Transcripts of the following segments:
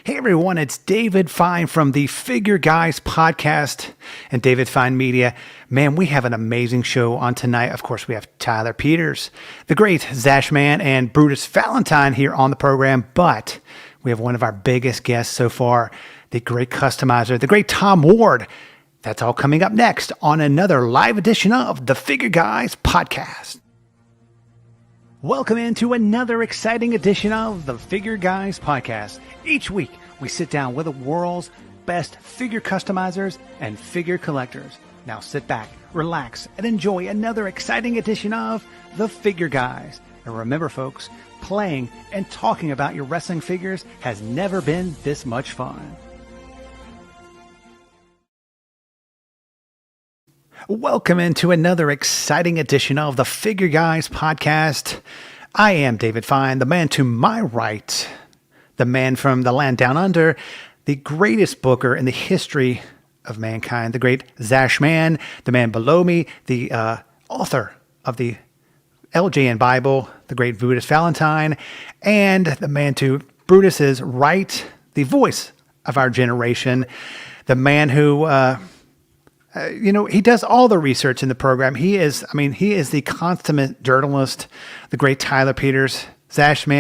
Hey everyone, it's David Fine from the Figure Guys podcast and David Fine Media. Man, we have an amazing show on tonight. Of course, we have Tyler Peters, the great Zash Man, and Brutus Valentine here on the program. But we have one of our biggest guests so far, the great customizer, the great Tom Ward. That's all coming up next on another live edition of the Figure Guys podcast. Welcome into another exciting edition of the Figure Guys podcast. Each week, we sit down with the world's best figure customizers and figure collectors. Now sit back, relax, and enjoy another exciting edition of the Figure Guys. And remember, folks, playing and talking about your wrestling figures has never been this much fun. Welcome into another exciting edition of the Figure Guys podcast. I am David Fine, the man to my right, the man from the land down under, the greatest booker in the history of mankind, the great Zash Man, the man below me, the author of the LJN Bible, the great Brutus Valentine, and the man to Brutus's right, the voice of our generation, the man who... he does all the research in the program. He is the consummate journalist, the great Tyler Peters. Zash, we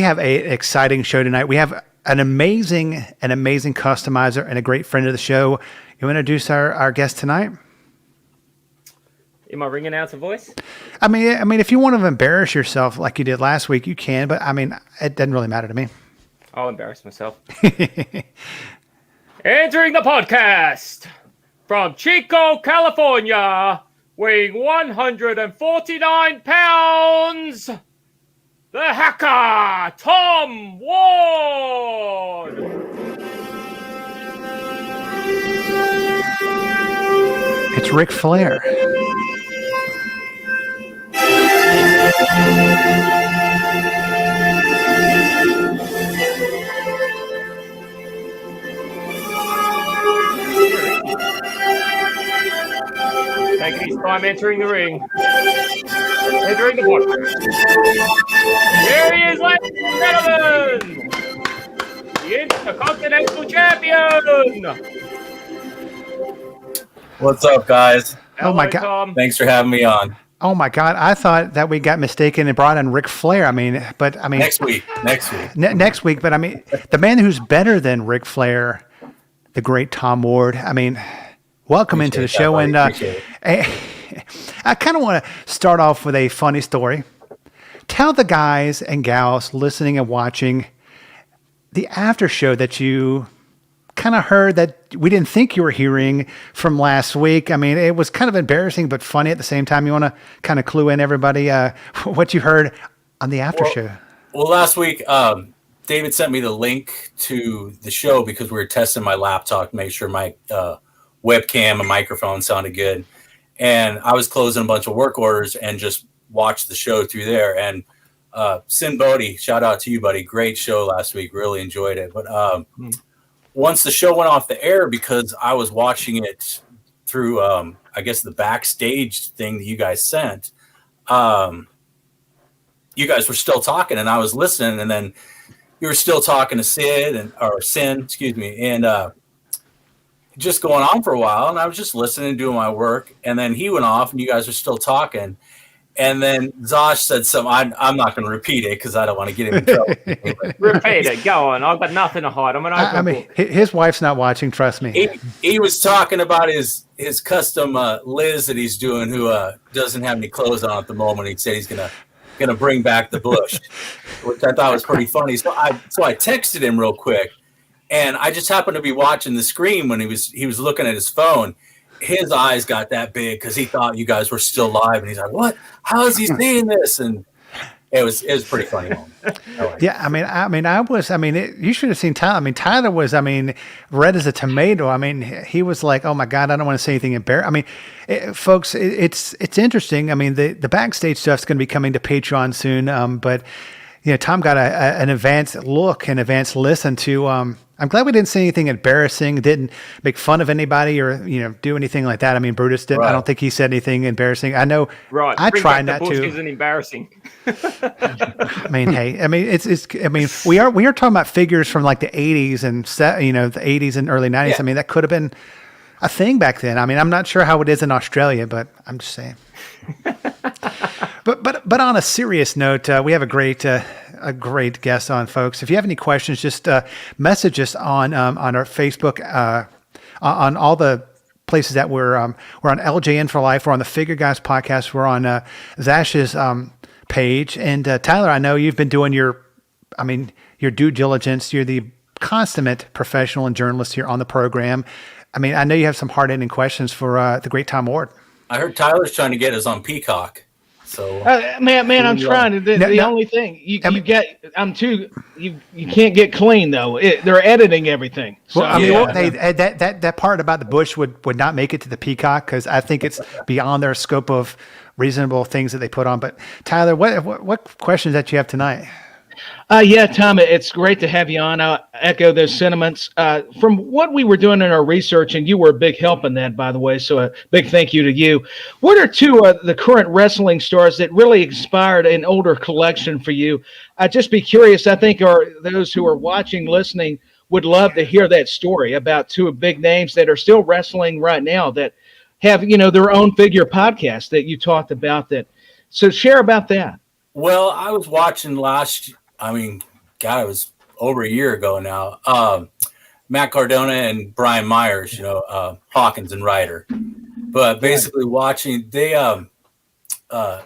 have an exciting show tonight. We have an amazing customizer and a great friend of the show. You want to introduce our guest tonight? In my ring announcer voice? I mean, if you want to embarrass yourself like you did last week, you can, but it doesn't really matter to me. I'll embarrass myself. Entering the podcast from Chico, California, weighing 149 pounds, the hacker, Tom Ward. It's Ric Flair. Taking his time entering the ring. Entering the podcast. Here he is, ladies and gentlemen. The Intercontinental Champion. What's up, guys? Hello, oh my God! Tom. Thanks for having me on. Oh my God! I thought that we got mistaken and brought in Ric Flair. Next week. Next week. But the man who's better than Ric Flair, the great Tom Ward. Welcome into the show, and I kind of want to start off with a funny story. Tell the guys and gals listening and watching the after show that you kind of heard that we didn't think you were hearing from last week. It was kind of embarrassing but funny at the same time. You want to kind of clue in everybody what you heard on the after show? Well, last week, David sent me the link to the show because we were testing my laptop to make sure my webcam and microphone sounded good, and I was closing a bunch of work orders and just watched the show through there. And Sin Bodie, shout out to you, buddy, great show last week, really enjoyed it. But once the show went off the air, because I was watching it through I guess the backstage thing that you guys sent, you guys were still talking and I was listening, and then you were still talking to Sin, and just going on for a while, and I was just listening, doing my work, and then he went off, and you guys are still talking, and then Zash said something. I'm not going to repeat it because I don't want to get him in trouble. Repeat it. Go on. I've got nothing to hide. I'm an open book. His wife's not watching. Trust me. He was talking about his custom Liz that he's doing, who doesn't have any clothes on at the moment. He said he's gonna bring back the bush, which I thought was pretty funny. So I texted him real quick. And I just happened to be watching the screen when he was looking at his phone. His eyes got that big because he thought you guys were still live, and he's like, "What? How is he seeing this?" And it was pretty funny. You should have seen Tyler. Tyler was, red as a tomato. He was like, "Oh my God, I don't want to say anything embarrassing." Folks, it's interesting. The backstage stuff's going to be coming to Patreon soon. But Tom got an advanced look and advanced listen to I'm glad we didn't say anything embarrassing, didn't make fun of anybody or, do anything like that. I mean, Brutus didn't, I Right. don't think he said anything embarrassing. I know Right. I Bring tried back not the bush to. isn't embarrassing. I mean, hey, I mean, we are talking about figures from like the 80s and, the 80s and early 90s. Yeah. I mean, that could have been a thing back then. I mean, I'm not sure how it is in Australia, but I'm just saying. But on a serious note, we have a great guest on, folks. If you have any questions, just message us on our Facebook, on all the places that we're on LJN for Life. We're on the Figure Guys podcast. We're on Zash's page. And Tyler, I know you've been doing your due diligence. You're the consummate professional and journalist here on the program. I mean, I know you have some hard-hitting questions for the great Tom Ward. I heard Tyler's trying to get us on Peacock. So man, I'm trying. The only thing you can't get clean though. They're editing everything. So, Well, I mean, Yeah. that part about the bush would not make it to the Peacock because I think it's beyond their scope of reasonable things that they put on. But Tyler, what questions that you have tonight? yeah, Tom, it's great to have you on. I'll echo those sentiments. From what we were doing in our research, and you were a big help in that, by the way, so a big thank you to you. What are two of the current wrestling stars that really inspired an older collection for you? I'd just be curious. I think those who are watching, listening, would love to hear that story about two big names that are still wrestling right now that have, their own figure podcast that you talked about. So share about that. Well, I was watching it was over a year ago now. Matt Cardona and Brian Myers, Hawkins and Ryder. But basically watching, the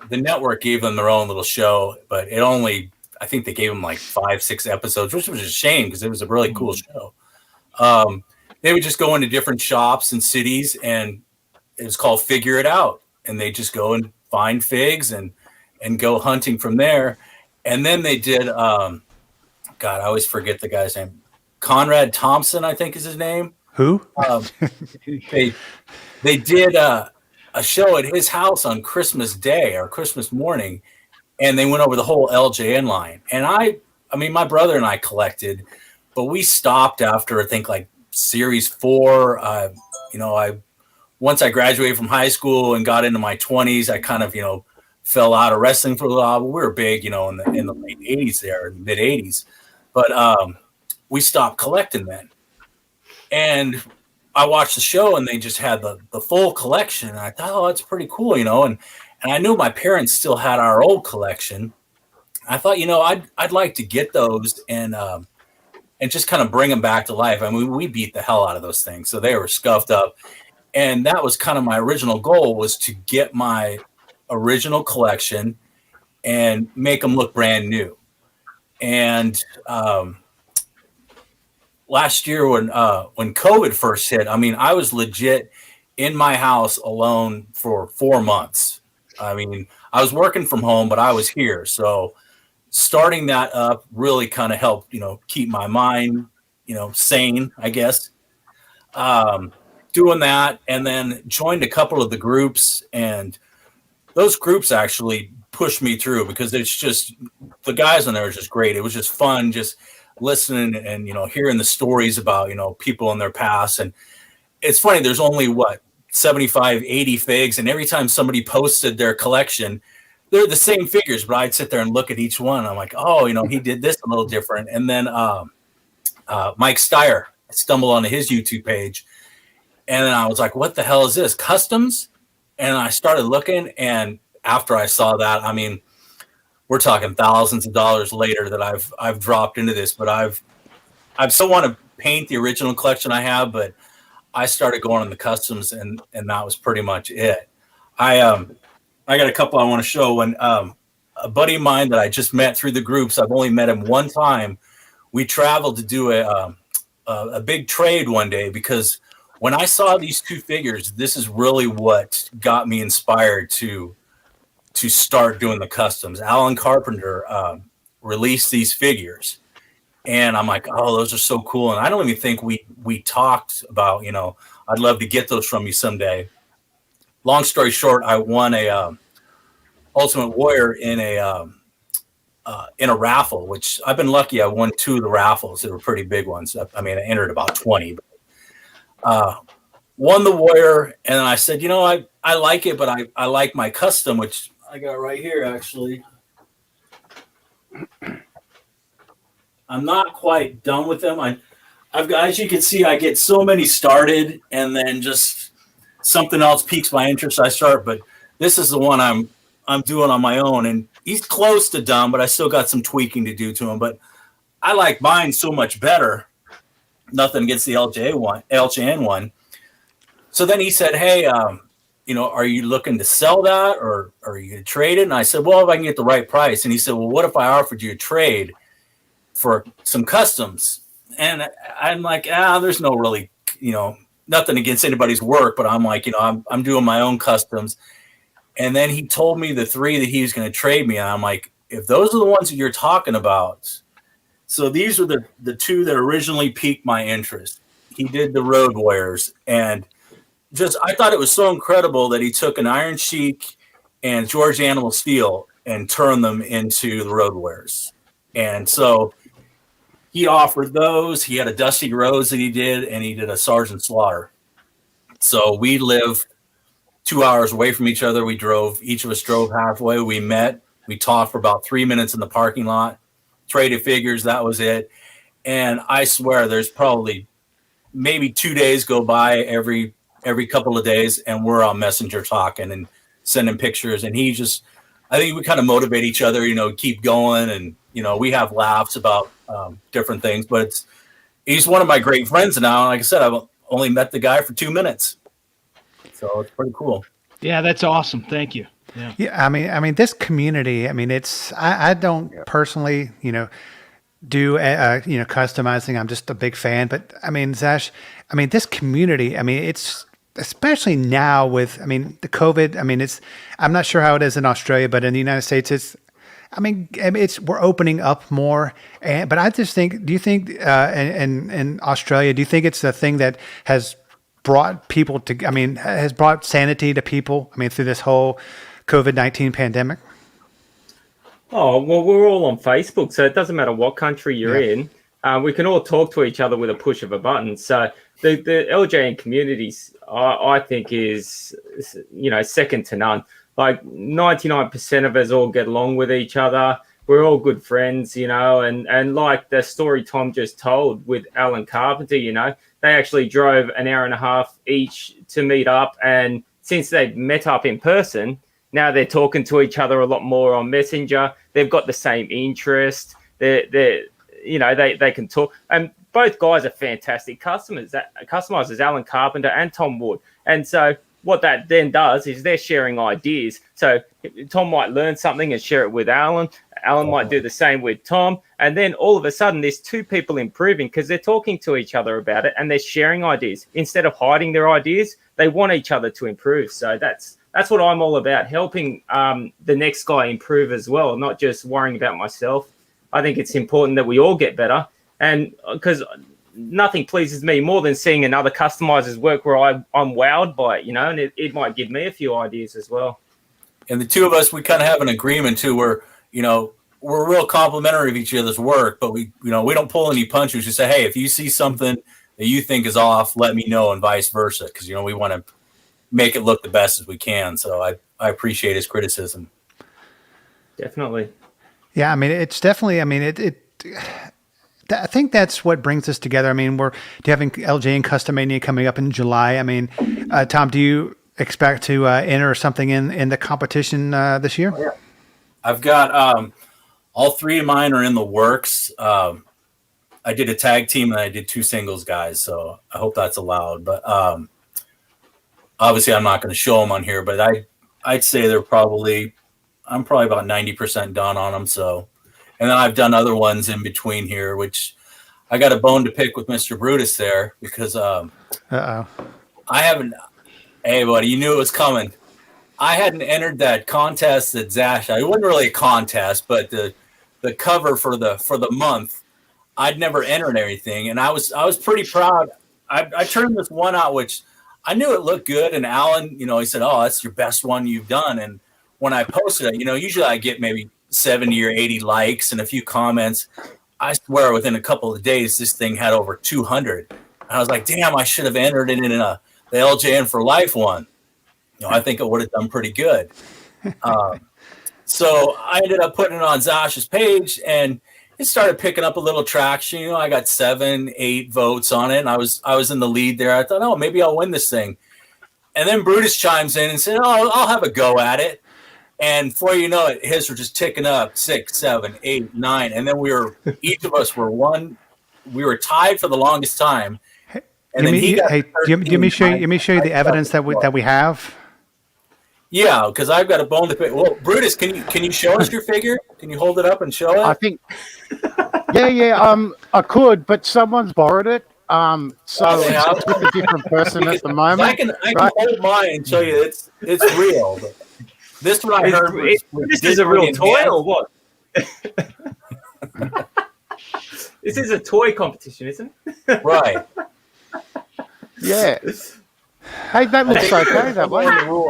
network gave them their own little show, but I think they gave them like 5-6 episodes, which was a shame because it was a really cool show. They would just go into different shops and cities, and it was called Figure It Out. And they just go and find figs and go hunting from there. And then they did, I always forget the guy's name. Conrad Thompson, I think is his name. Who? They did a show at his house on Christmas Day or Christmas morning, and they went over the whole LJN line. And I mean, my brother and I collected, but we stopped after, I think, like Series 4. Once I graduated from high school and got into my 20s, I kind of, fell out of wrestling for a little while. But we were big, in the late 80s there, mid 80s. But we stopped collecting then. And I watched the show, and they just had the full collection. And I thought, oh, that's pretty cool, And I knew my parents still had our old collection. I thought, I'd like to get those and just kind of bring them back to life. I mean, we beat the hell out of those things, so they were scuffed up. And that was kind of my original goal, was to get my original collection and make them look brand new. And last year when COVID first hit, I mean, I was legit in my house alone for 4 months. I mean, I was working from home, but I was here. So starting that up really kind of helped, keep my mind, sane, I guess. Doing that, and then joined a couple of the groups, and those groups actually pushed me through because it's just, the guys on there are just great. It was just fun just listening and, hearing the stories about, people in their past. And it's funny, there's only 75, 80 figs. And every time somebody posted their collection, they're the same figures, but I'd sit there and look at each one. I'm like, oh, he did this a little different. And then Mike Steyer, I stumbled onto his YouTube page, and then I was like, what the hell is this? Customs? And I started looking, and after I saw that, I mean, we're talking thousands of dollars later that I've dropped into this, but I still want to paint the original collection I have, but I started going on the customs, and that was pretty much it. I got a couple I want to show. When a buddy of mine that I just met through the groups, I've only met him one time. We traveled to do a big trade one day, because when I saw these two figures, this is really what got me inspired to start doing the customs. Alan Carpenter released these figures, and I'm like, oh, those are so cool. And I don't even think we talked about, I'd love to get those from you someday. Long story short, I won a Ultimate Warrior in in a raffle, which I've been lucky. I won 2 of the raffles. They were pretty big ones. I mean, I entered about 20. Won the Warrior, and I said, I like it, but I like my custom, which I got right here, actually. I'm not quite done with them. I've got, as you can see, I get so many started, and then just something else piques my interest. I start, but this is the one I'm doing on my own, and he's close to done, but I still got some tweaking to do to him. But I like mine so much better. Nothing against the LJN one. So then he said, "Hey, are you looking to sell that, or are you going to trade it?" And I said, "Well, if I can get the right price." And he said, "Well, what if I offered you a trade for some customs?" And I'm like, there's no really, nothing against anybody's work, but I'm like, I'm doing my own customs. And then he told me the 3 that he was going to trade me. And I'm like, if those are the ones that you're talking about. So these are the 2 that originally piqued my interest. He did the Road Warriors, and I thought it was so incredible that he took an Iron Sheik and George Animal Steel and turned them into the Road Warriors. And so he offered those. He had a Dusty Rhodes that he did, and he did a Sergeant Slaughter. So we live 2 hours away from each other. Each of us drove halfway. We met. We talked for about 3 minutes in the parking lot, traded figures. That was it. And I swear there's probably maybe 2 days go by every couple of days, and we're on Messenger talking and sending pictures. And I think we kind of motivate each other, keep going. And, we have laughs about different things, but he's one of my great friends now. Like I said, I've only met the guy for 2 minutes. So it's pretty cool. Yeah, that's awesome. Thank you. Yeah. I mean, this community, I don't personally, do, customizing. I'm just a big fan, but Zash, this community, it's, especially now with, the COVID, I'm not sure how it is in Australia, but in the United States, we're opening up more. But I just think, do you think, in Australia, do you think it's the thing that has brought people to, has brought sanity to people, through this whole COVID-19 pandemic? Oh, well, we're all on Facebook, so it doesn't matter what country you're in. We can all talk to each other with a push of a button. So the LJN communities, I think, is, second to none. Like 99% of us all get along with each other. We're all good friends, and like the story Tom just told with Alan Carpenter, they actually drove an hour and a half each to meet up. And since they've met up in person, now they're talking to each other a lot more on Messenger. They've got the same interest. They can talk. And both guys are fantastic customizers, Alan Carpenter and Tom Wood. And so what that then does is they're sharing ideas. So Tom might learn something and share it with Alan. Alan might do the same with Tom. And then all of a sudden there's 2 people improving because they're talking to each other about it and they're sharing ideas. Instead of hiding their ideas, they want each other to improve. So that's what I'm all about, helping the next guy improve as well, not just worrying about myself. I think it's important that we all get better. And because nothing pleases me more than seeing another customizer's work where I'm wowed by it, and it might give me a few ideas as well. And the 2 of us, we kind of have an agreement too, where, we're real complimentary of each other's work, but we don't pull any punches. We say, hey, if you see something that you think is off, let me know, and vice versa. Cause we want to make it look the best as we can. So I appreciate his criticism. Definitely. Yeah. It's definitely, I think that's what brings us together. We're having LJN Customania coming up in July. Tom, do you expect to enter something in the competition this year? Yeah. I've got all 3 of mine are in the works. I did a tag team and I did 2 singles guys, so I hope that's allowed. But obviously, I'm not going to show them on here. But I'd say I'm probably about 90% done on them. So. And then I've done other ones in between here, which I got a bone to pick with Mr. Brutus there because I haven't. Hey, buddy, you knew it was coming. I hadn't entered that contest at Zash. It wasn't really a contest, but the cover for the month, I'd never entered anything, and I was pretty proud. I turned this one out, which I knew it looked good, and Alan, he said, "Oh, that's your best one you've done." And when I posted it, usually I get maybe 70 or 80 likes and a few comments. I swear within a couple of days, this thing had over 200. And I was like, damn, I should have entered it in the LJN for Life one. I think it would have done pretty good. So I ended up putting it on Zash's page, and it started picking up a little traction. I got 7, 8 votes on it, and I was in the lead there. I thought, maybe I'll win this thing. And then Brutus chimes in and said, I'll have a go at it. And before you know it, his were just ticking up 6, 7, 8, 9. And then each of us were we were tied for the longest time. And then let me show you the evidence that we have. Yeah, because I've got a bone to pick. Well, Brutus, can you show us your figure? Can you hold it up and show it? I think. Yeah. I could, but someone's borrowed it. So it's with a different person at the moment. I can hold mine and show you it's real. But this one I heard this is a real toy or what? This is a toy competition, isn't it? Right. Yeah. Hey, that looks okay, that one. No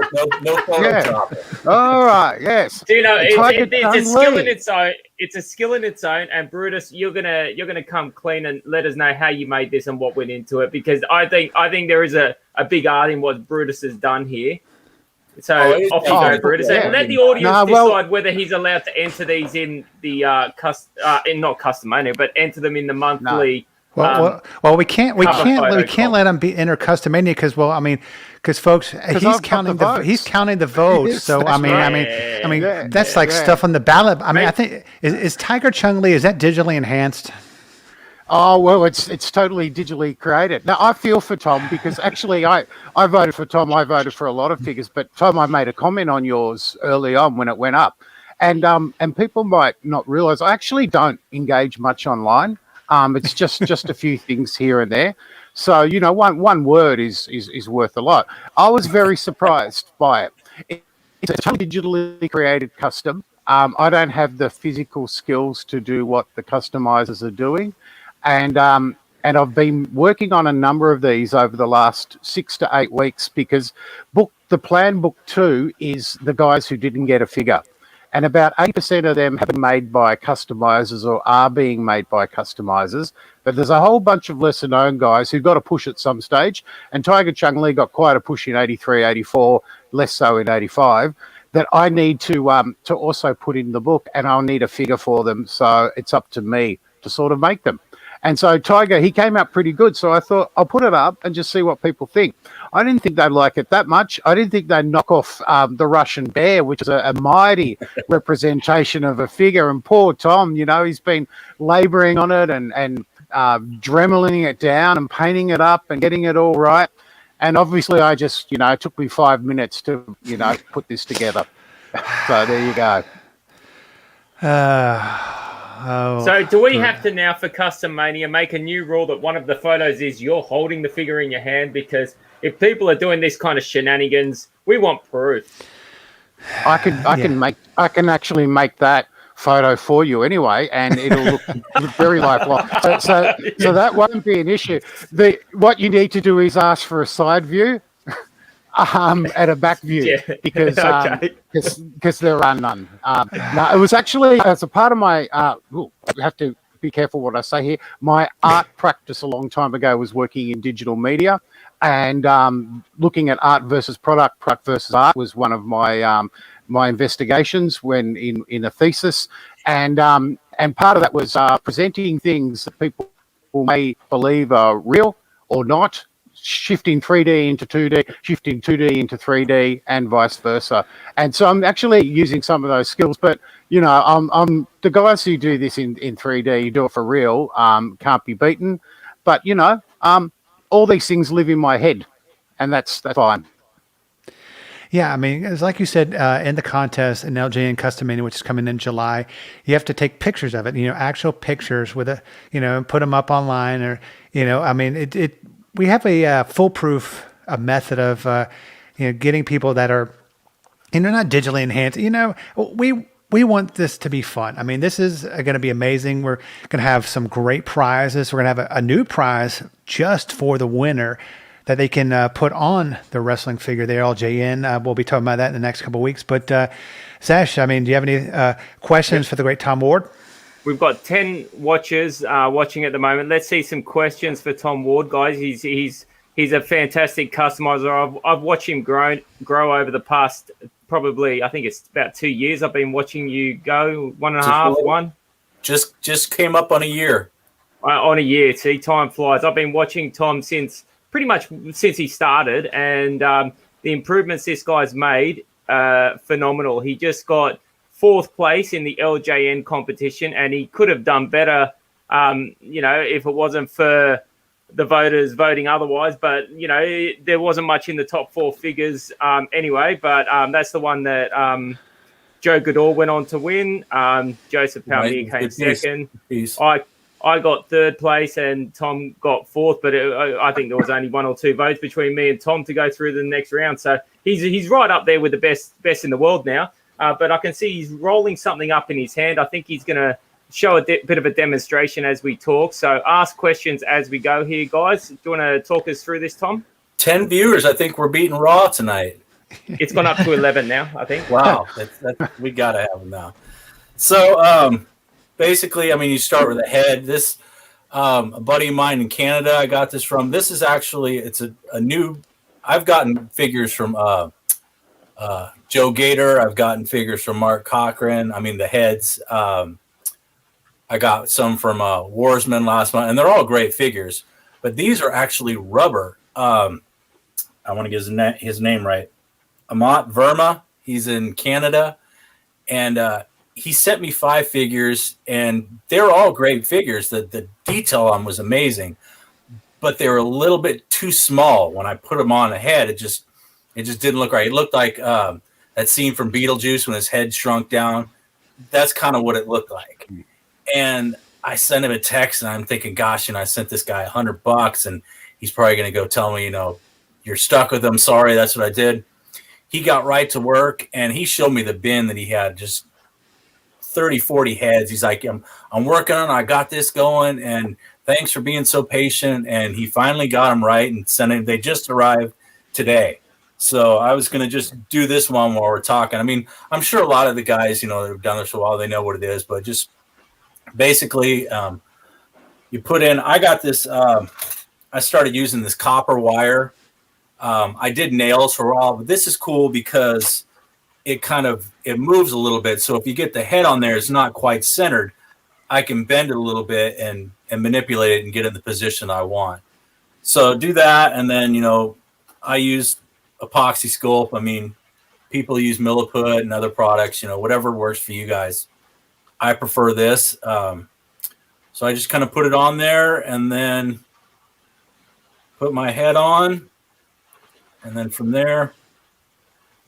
Photoshop. All right, yes. Do you know, it's a skill in its own. It's a skill in its own. And Brutus, you're gonna come clean and let us know how you made this and what went into it, because I think there is a big art in what Brutus has done here. So off you go, Brutus. Yeah. And let the audience decide whether he's allowed to enter these in the not customania, but enter them in the monthly. Well, we can't let him enter customania because folks, he's counting the votes. So that's like stuff on the ballot. I think is Tiger Chung Lee, is that digitally enhanced? Oh, well, it's totally digitally created. Now, I feel for Tom because actually I voted for Tom. I voted for a lot of figures, but Tom, I made a comment on yours early on when it went up. And people might not realize I actually don't engage much online. It's just a few things here and there. So, one word is worth a lot. I was very surprised by it. It's a totally digitally created custom. I don't have the physical skills to do what the customizers are doing. And I've been working on a number of these over the last 6 to 8 weeks because the plan book 2 is the guys who didn't get a figure. And about 80% of them have been made by customizers or are being made by customizers. But there's a whole bunch of lesser known guys who got a push at some stage. And Tiger Chung Lee got quite a push in 83, 84, less so in 85, that I need to also put in the book, and I'll need a figure for them. So it's up to me to sort of make them. And so Tiger, he came out pretty good. So I thought I'll put it up and just see what people think. I didn't think they'd like it that much. I didn't think they'd knock off the Russian bear, which is a mighty representation of a figure. And poor Tom, he's been laboring on it and dremeling it down and painting it up and getting it all right. And obviously I just, it took me 5 minutes to, put this together. So there you go. So do we have to now, for Custom Mania, make a new rule that one of the photos is you're holding the figure in your hand? Because if people are doing this kind of shenanigans, we want proof. I can actually make that photo for you anyway, and it'll look very lifelike. So that won't be an issue. What you need to do is ask for a side view. At a back view, because there are none. No, it was actually as a part of my. I have to be careful what I say here. My art practice a long time ago was working in digital media, and looking at art versus product versus art was one of my my investigations when in a thesis, and part of that was presenting things that people may believe are real or not. Shifting 3D into 2D, shifting 2D into 3D, and vice versa. And so I'm actually using some of those skills. But I'm the guys who do this in 3D, do it for real, can't be beaten. But all these things live in my head, and that's fine. Yeah, it's like you said in the contest in LJN Custom Mania, which is coming in July, you have to take pictures of it. Actual pictures with and put them up online, or we have a foolproof method of getting people that are not digitally enhanced. We want this to be fun. This is going to be amazing. We're going to have some great prizes. We're going to have a new prize just for the winner. that they can put on the wrestling figure. The LJN. We'll be talking about that in the next couple of weeks. But Zash, I mean, do you have any questions for the great Tom Ward? We've got 10 watchers watching at the moment. Let's see some questions for Tom Ward, guys. He's a fantastic customizer. I've watched him grow over the past probably, I think it's about 2 years. I've been watching you go, 1.5, one. Just came up on a year. On a year. See, time flies. I've been watching Tom pretty much since he started, and the improvements this guy's made, phenomenal. He just got 4th place in the LJN competition, and he could have done better, if it wasn't for the voters voting otherwise. But, there wasn't much in the top 4 figures anyway, but that's the one that Joe Goodall went on to win. Joseph Palmier came second. Peace. I got 3rd place and Tom got 4th, but I think there was only 1 or 2 votes between me and Tom to go through the next round. So he's right up there with the best in the world now. But I can see he's rolling something up in his hand. I think he's going to show a bit of a demonstration as we talk. So ask questions as we go here, guys. Do you want to talk us through this, Tom? 10 viewers. I think we're beating Raw tonight. It's gone up to 11 now, I think. Wow. We got to have them now. So basically, I mean, you start with a head. This, a buddy of mine in Canada, I got this from. This is actually, it's a new, I've gotten figures from Joe Gator. I've gotten figures from Mark Cochran. I mean, the heads. I got some from Warsman last month, and they're all great figures. But these are actually rubber. I want to get his name right. Amat Verma. He's in Canada, and he sent me 5 figures, and they're all great figures. The detail on them was amazing, but they were a little bit too small. When I put them on a head, it just didn't look right. It looked like that scene from Beetlejuice when his head shrunk down. That's kind of what it looked like. And I sent him a text, and I'm thinking, gosh, I sent this guy $100, and he's probably going to go tell me, you're stuck with them. Sorry, that's what I did. He got right to work, and he showed me the bin that he had, just 30, 40 heads. He's like, I'm working on it. I got this going, and thanks for being so patient. And he finally got them right and sent it. They just arrived today. So I was going to just do this one while we're talking. I mean, I'm sure a lot of the guys, that have done this for a while, they know what it is, but just basically you put in, I got this, I started using this copper wire. I did nails for a while, but this is cool because it moves a little bit. So if you get the head on there, it's not quite centered. I can bend it a little bit and manipulate it and get it in the position I want. So do that. And then, I use epoxy sculpt. I mean, people use Milliput and other products, whatever works for you guys. I prefer this. So I just kind of put it on there and then put my head on. And then from there,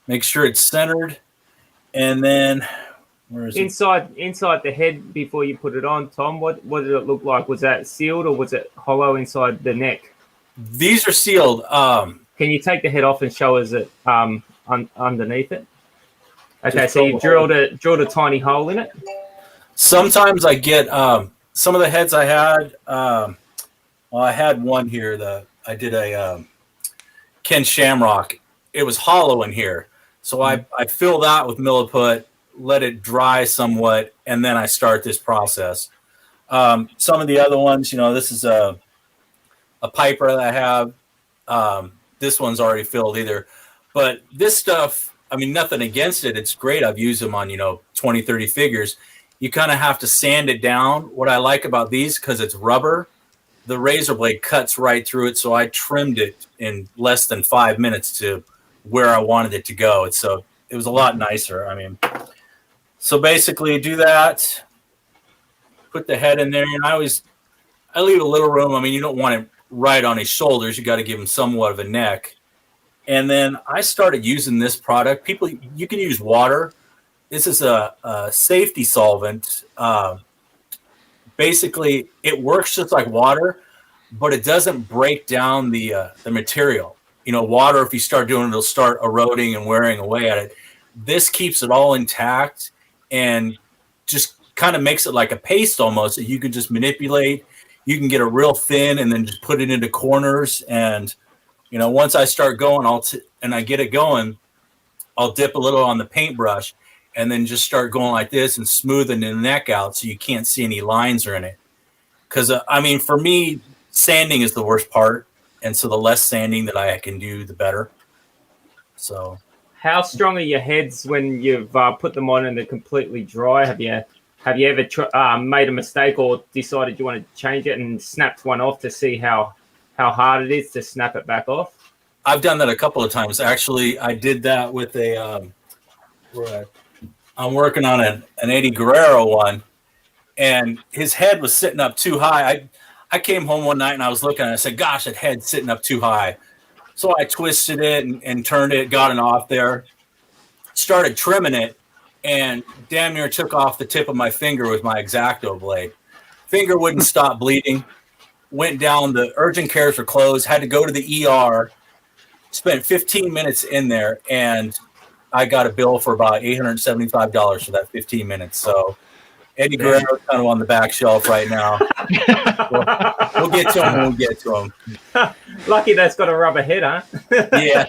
make sure it's centered. And then where is inside the head before you put it on, Tom, what did it look like? Was that sealed or was it hollow inside the neck? These are sealed. Can you take the head off and show us it underneath it? Okay, so you drilled a tiny hole in it. Sometimes I get some of the heads I had. I had one here. I did a Ken Shamrock. It was hollow in here, so I fill that with Milliput, let it dry somewhat, and then I start this process. Some of the other ones, this is a Piper that I have. This one's already filled either, but this stuff, I mean, nothing against it. It's great. I've used them on 20, 30 figures. You kind of have to sand it down. What I like about these, because it's rubber, the razor blade cuts right through it. So I trimmed it in less than 5 minutes to where I wanted it to go. So it was a lot nicer. I mean, so basically do that, put the head in there. And I leave a little room. I mean, you don't want it right on his shoulders. You got to give him somewhat of a neck. And then I started using this product. You can use water. This is a safety solvent. Basically, it works just like water, but it doesn't break down the material. Water, if you start doing it, it'll start eroding and wearing away at it. This keeps it all intact and just kind of makes it like a paste almost that you can just manipulate. You can get it real thin and then just put it into corners and, once I start going, and I get it going, I'll dip a little on the paintbrush and then just start going like this and smoothing the neck out so you can't see any lines or in it. Because, for me, sanding is the worst part. And so the less sanding that I can do, the better. So, how strong are your heads when you've put them on and they're completely dry? Have you ever made a mistake or decided you want to change it and snapped one off to see how hard it is to snap it back off? I've done that a couple of times. Actually, I did that with I'm working on an Eddie Guerrero one, and his head was sitting up too high. I came home one night and I was looking and I said, gosh, that head's sitting up too high. So I twisted it and turned it, got it off there, started trimming it, and damn near took off the tip of my finger with my X-Acto blade. Finger wouldn't stop bleeding. Went down, the urgent cares were closed, had to go to the ER, spent 15 minutes in there, and I got a bill for about $875 for that 15 minutes. So Eddie Guerrero's kind of on the back shelf right now. We'll get to him when we get to him. Lucky that's got a rubber head, huh? Yeah.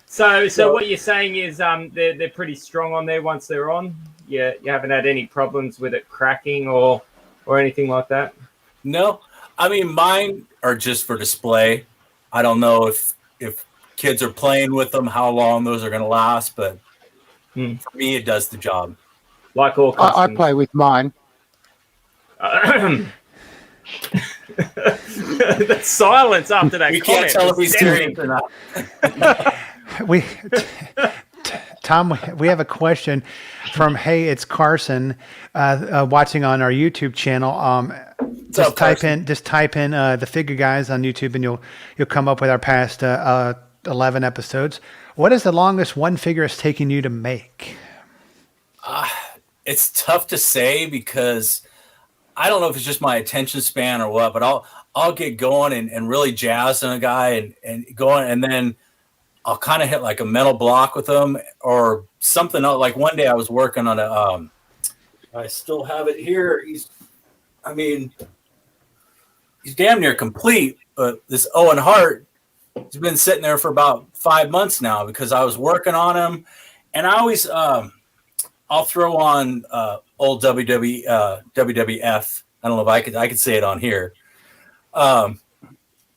So what you're saying is they're pretty strong on there once they're on? You haven't had any problems with it cracking or anything like that? No. Mine are just for display. I don't know if kids are playing with them, how long those are going to last, but for me, it does the job. Like all I play with mine. The silence after that. We can't tell if he's serious or not. Tom, we have a question from it's Carson watching on our YouTube channel. Just type in the Figure Guys on YouTube, and you'll come up with our past 11 episodes. What is the longest one figure has taken you to make? It's tough to say because I don't know if it's just my attention span or what, but I'll get going and really jazz on a guy and going, and then I'll kind of hit like a mental block with them or something else. Like one day I was working on I still have it here. He's damn near complete, but this Owen Hart, he's been sitting there for about 5 months now because I was working on him, and I always I'll throw on old WWF. I don't know if I could say it on here.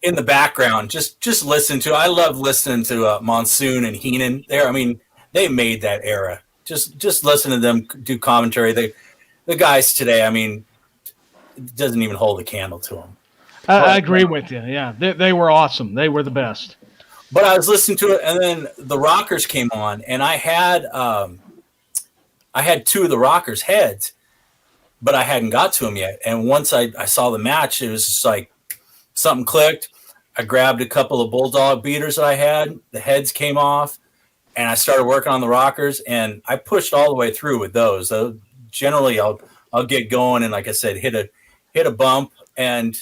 In the background, just listen to. I love listening to Monsoon and Heenan. They made that era. Just listen to them do commentary. The guys today, it doesn't even hold a candle to them. I agree with you. Yeah, they were awesome. They were the best. But I was listening to it, and then the Rockers came on, and I had two of the Rockers' heads, but I hadn't got to them yet. And once I saw the match, it was just like something clicked. I grabbed a couple of Bulldog beaters that I had. The heads came off, and I started working on the Rockers, and I pushed all the way through with those. So generally, I'll get going, and like I said, hit a bump. And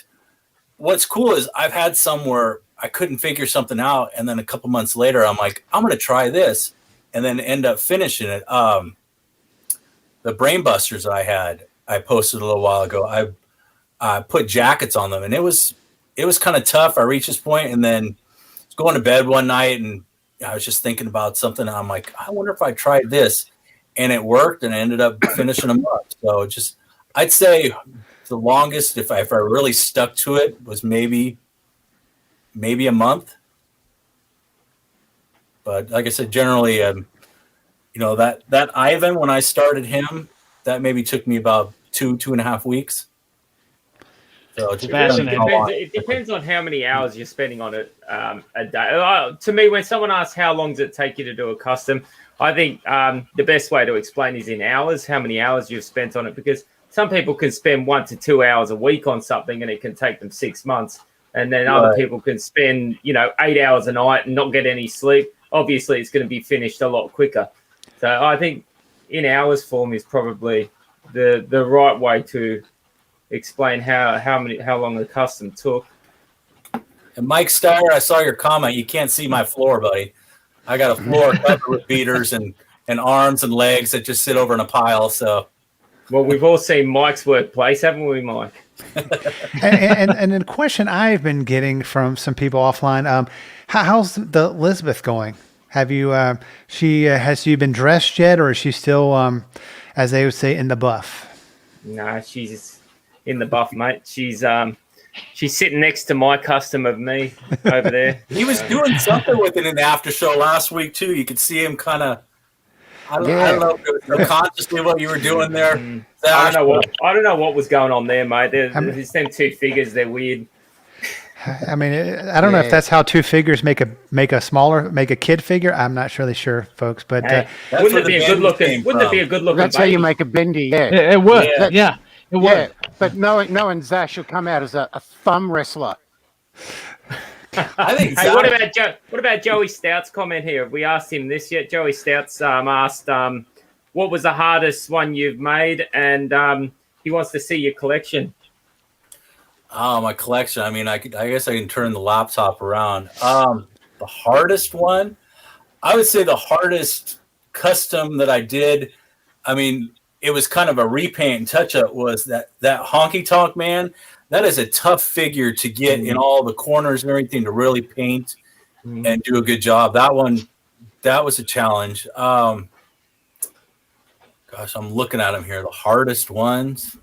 what's cool is I've had some where I couldn't figure something out, and then a couple months later, I'm like, I'm going to try this, and then end up finishing it. The Brain Busters I posted a little while ago, I put jackets on them, and it was kind of tough. I reached this point, and then I was going to bed one night, and I was just thinking about something, and I'm like, I wonder if I tried this, and it worked, and I ended up finishing them up. So I'd say the longest, if I really stuck to it, was maybe a month. But like I said, generally, that Ivan, when I started him, that maybe took me about 2.5 weeks. So it's fascinating. It depends on how many hours you're spending on it a day. To me, when someone asks how long does it take you to do a custom, I think the best way to explain is in hours, how many hours you've spent on it, because some people can spend 1 to 2 hours a week on something and it can take them 6 months. And then other people can spend, 8 hours a night and not get any sleep. Obviously, it's going to be finished a lot quicker. So I think in hours form is probably the right way to explain how long the custom took. And Mike Steyer, I saw your comment. You can't see my floor, buddy. I got a floor covered with beaters and arms and legs that just sit over in a pile. So, well, we've all seen Mike's workplace, haven't we, Mike? And then a question I've been getting from some people offline, how's the Elizabeth going? Have you, has she been dressed yet, or is she still, as they would say, in the buff? No, she's in the buff, mate. She's sitting next to my custom of me over there. He was doing something with it in the after show last week too. You could see him kind of. I don't know if it was consciously what you were doing there. I don't know what was going on there, mate. There's them two figures. They're weird. I mean, I don't know if that's how two figures make a kid figure. I'm not really sure, folks. But wouldn't it be a good looking? That's how you make a bendy. Yeah, it would. Yeah, it would. Yeah, but knowing Zash will come out as a thumb wrestler. I think. Hey, what about Joey Stout's comment here? Have we asked him this yet? Joey Stout's asked, "What was the hardest one you've made?" And he wants to see your collection. Oh, my collection. I mean, I guess I can turn the laptop around. The hardest one, I would say the hardest custom that I did. I mean, it was kind of a repaint and touch up. Was that Honky Tonk Man? That is a tough figure to get in all the corners and everything to really paint and do a good job. That was a challenge. Gosh, I'm looking at them here. The hardest ones.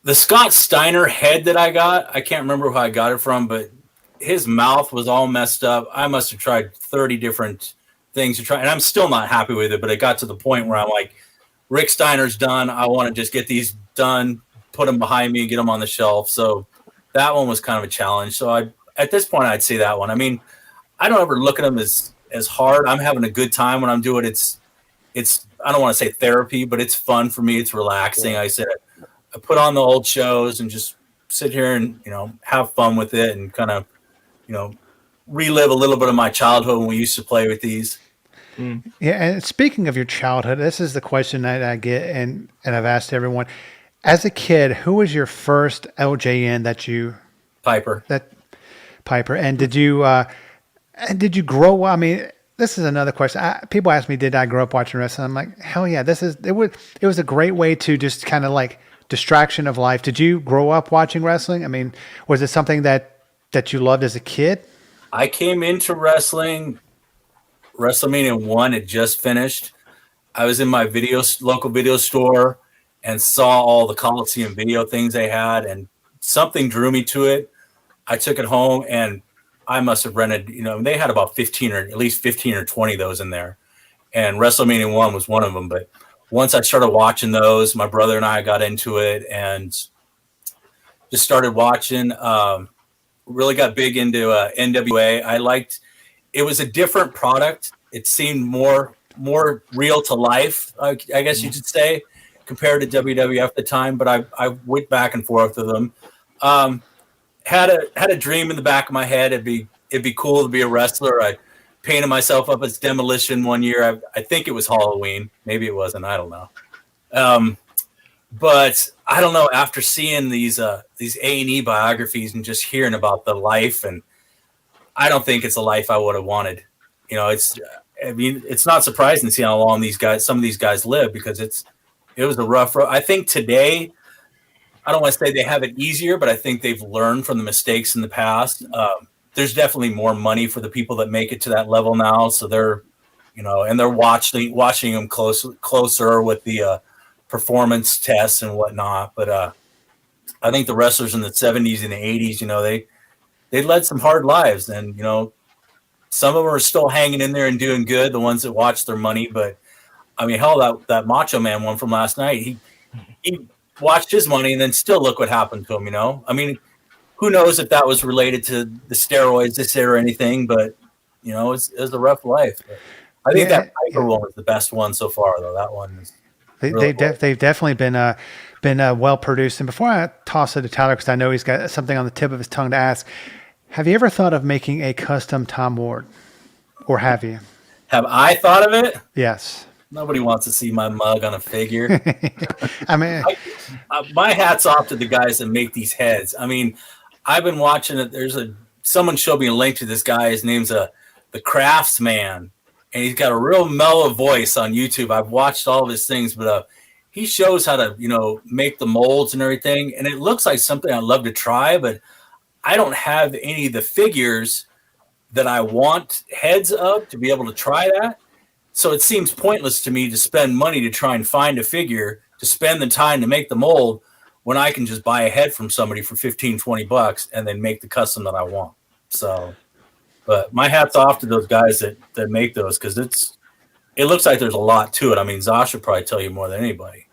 The Scott Steiner head that I got, I can't remember who I got it from, but his mouth was all messed up. I must have tried 30 different things to try, and I'm still not happy with it, but it got to the point where I'm like, Rick Steiner's done. I want to just get these done, put them behind me, get them on the shelf. So that one was kind of a challenge. So at this point, I'd say that one. I mean, I don't ever look at them as hard. I'm having a good time when I'm doing it. It's I don't want to say therapy, but it's fun for me. It's relaxing. I said I put on the old shows and just sit here and, have fun with it and kind of, relive a little bit of my childhood when we used to play with these. Yeah, and speaking of your childhood, this is the question that I get, and I've asked everyone. As a kid, who was your first LJN Piper. And did you grow up? I mean, this is another question. People ask me, did I grow up watching wrestling? I'm like, hell yeah! It was a great way to just kind of like distraction of life. Did you grow up watching wrestling? I mean, was it something that you loved as a kid? I came into wrestling. WrestleMania 1 had just finished. I was in my local video store and saw all the Coliseum video things they had, and something drew me to it. I took it home, and I must have rented, they had about 15 or at least 15 or 20 of those in there. And WrestleMania 1 was one of them. But once I started watching those, my brother and I got into it and just started watching. Really got big into NWA. It was a different product. It seemed more real to life, I guess you should say, compared to WWF at the time. But I went back and forth with them. Had a dream in the back of my head. It'd be cool to be a wrestler. I painted myself up as Demolition one year. I think it was Halloween. Maybe it wasn't. I don't know. But I don't know. After seeing these A&E biographies and just hearing about the life, and I don't think it's a life I would have wanted. It's not surprising to see how long some of these guys live, because it was a rough road. I think today, I don't want to say they have it easier, but I think they've learned from the mistakes in the past. There's definitely more money for the people that make it to that level now. So they're, and they're watching them closer with the performance tests and whatnot. But I think the wrestlers in the 70s and the 80s, they led some hard lives, and some of them are still hanging in there and doing good. The ones that watch their money, but I mean, hell, that Macho Man one from last night, he watched his money and then still look what happened to him. I mean, who knows if that was related to the steroids this year or anything, but it was a rough life. But I think that Piper one was the best one so far, though. That one is. They've definitely been well produced. And before I toss it to Tyler, because I know he's got something on the tip of his tongue to ask, have you ever thought of making a custom Tom Ward, or have you? Have I thought of it? Yes. Nobody wants to see my mug on a figure. I mean, my hat's off to the guys that make these heads. I mean, I've been watching it. Someone showed me a link to this guy. His name's the Craftsman, and he's got a real mellow voice on YouTube. I've watched all of his things, but he shows how to, make the molds and everything. And it looks like something I'd love to try, but I don't have any of the figures that I want heads of to be able to try that. So it seems pointless to me to spend money to try and find a figure, to spend the time to make the mold, when I can just buy a head from somebody for $15-20 and then make the custom that I want. So, but my hat's off to those guys that make those, because it looks like there's a lot to it. I mean, Zosh would probably tell you more than anybody.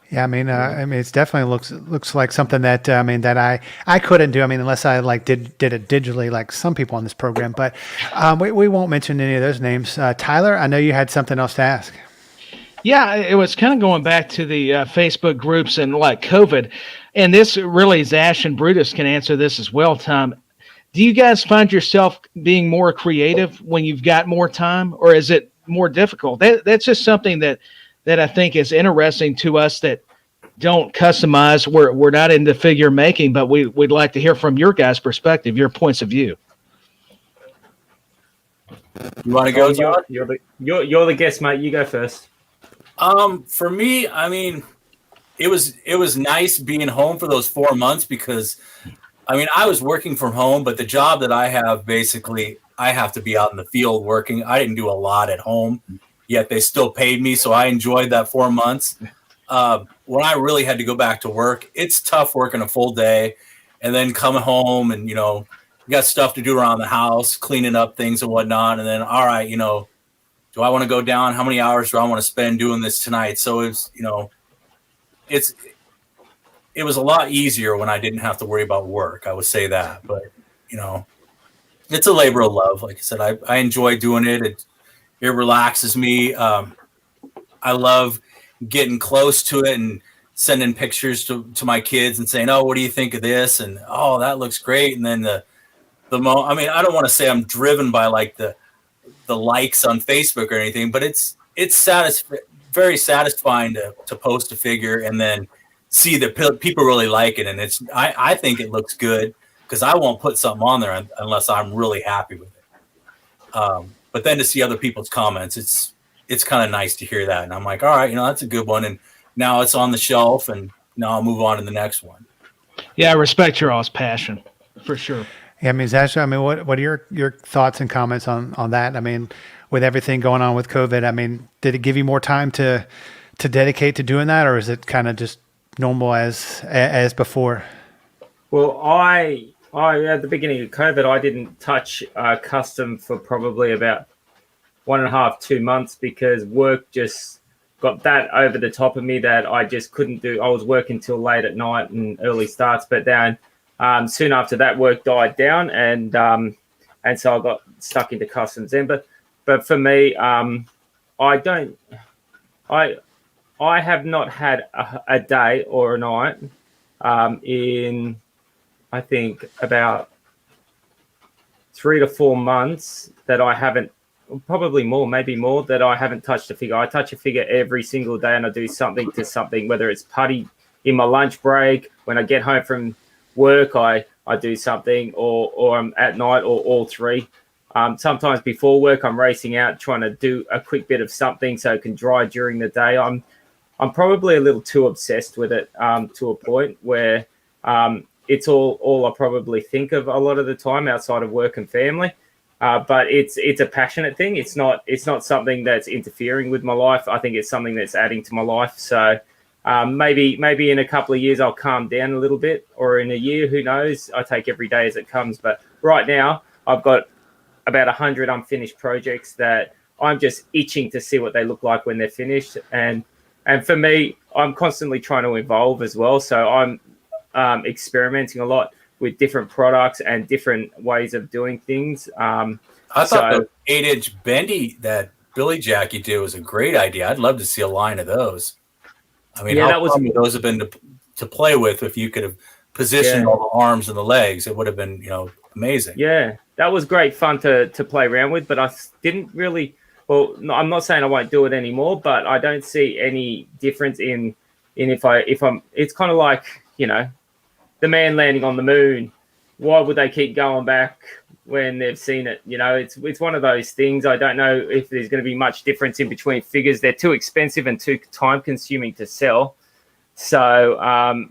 Yeah, I mean, it's definitely looks like something that that I couldn't do. I mean, unless I did it digitally, like some people on this program. But we won't mention any of those names. Tyler, I know you had something else to ask. Yeah, it was kind of going back to the Facebook groups and like COVID, and this really Zash and Brutus can answer this as well. Tom, do you guys find yourself being more creative when you've got more time, or is it more difficult? That's just something that I think is interesting to us that don't customize. We're not into figure making, but we'd like to hear from your guys' perspective, your points of view. You want to go, John? You're the guest, mate. You go first. For me, I mean, it was nice being home for those 4 months, because I mean, I was working from home, but the job that I have, basically I have to be out in the field working. I didn't do a lot at home, yet they still paid me. So I enjoyed that 4 months. When I really had to go back to work, it's tough working a full day and then coming home and, you got stuff to do around the house, cleaning up things and whatnot. And then, all right, do I want to go down? How many hours do I want to spend doing this tonight? So it was a lot easier when I didn't have to worry about work. I would say that, but it's a labor of love. Like I said, I enjoy doing it. It relaxes me. I love getting close to it and sending pictures to my kids and saying, "Oh, what do you think of this?" And, "Oh, that looks great." And then I don't want to say I'm driven by the likes on Facebook or anything, but it's very satisfying to post a figure and then see that people really like it. And I think it looks good, because I won't put something on there unless I'm really happy with it. But then to see other people's comments, it's kind of nice to hear that. And I'm like, all right, that's a good one. And now it's on the shelf, and now I'll move on to the next one. Yeah, I respect your all's passion for sure. Yeah, I mean, Zash, what are your thoughts and comments on that? I mean, with everything going on with COVID, I mean, did it give you more time to dedicate to doing that, or is it kind of just normal as before? Well, I at the beginning of COVID, I didn't touch custom for probably about 1.5, 2 months, because work just got that over the top of me that I just couldn't do. I was working till late at night and early starts, but then soon after that, work died down, and so I got stuck into customs then. But for me, I have not had a day or a night in, I think, about 3 to 4 months that I haven't, probably more, maybe more, that I haven't touched a figure. I touch a figure every single day, and I do something to something, whether it's putty in my lunch break, when I get home from work, I do something, or I'm at night, or all three. Sometimes before work, I'm racing out trying to do a quick bit of something so it can dry during the day. I'm probably a little too obsessed with it to a point where it's all I probably think of a lot of the time outside of work and family. But it's a passionate thing. It's not something that's interfering with my life. I think it's something that's adding to my life. So maybe in a couple of years I'll calm down a little bit, or in a year, who knows? I take every day as it comes. But right now I've got about 100 unfinished projects that I'm just itching to see what they look like when they're finished. And for me, I'm constantly trying to evolve as well. So I'm experimenting a lot with different products and different ways of doing things. I thought the 8-inch bendy that Billy Jackie did was a great idea. I'd love to see a line of those. I mean, how fun would those have been to play with if you could have positioned all the arms and the legs? It would have been, amazing. Yeah, that was great fun to play around with, but I didn't really. Well, no, I'm not saying I won't do it anymore, but I don't see any difference in if I'm. It's kind of like the man landing on the moon. Why would they keep going back? when they've seen it. You know, it's one of those things. I don't know if there's going to be much difference in between figures. They're too expensive and too time consuming to sell. So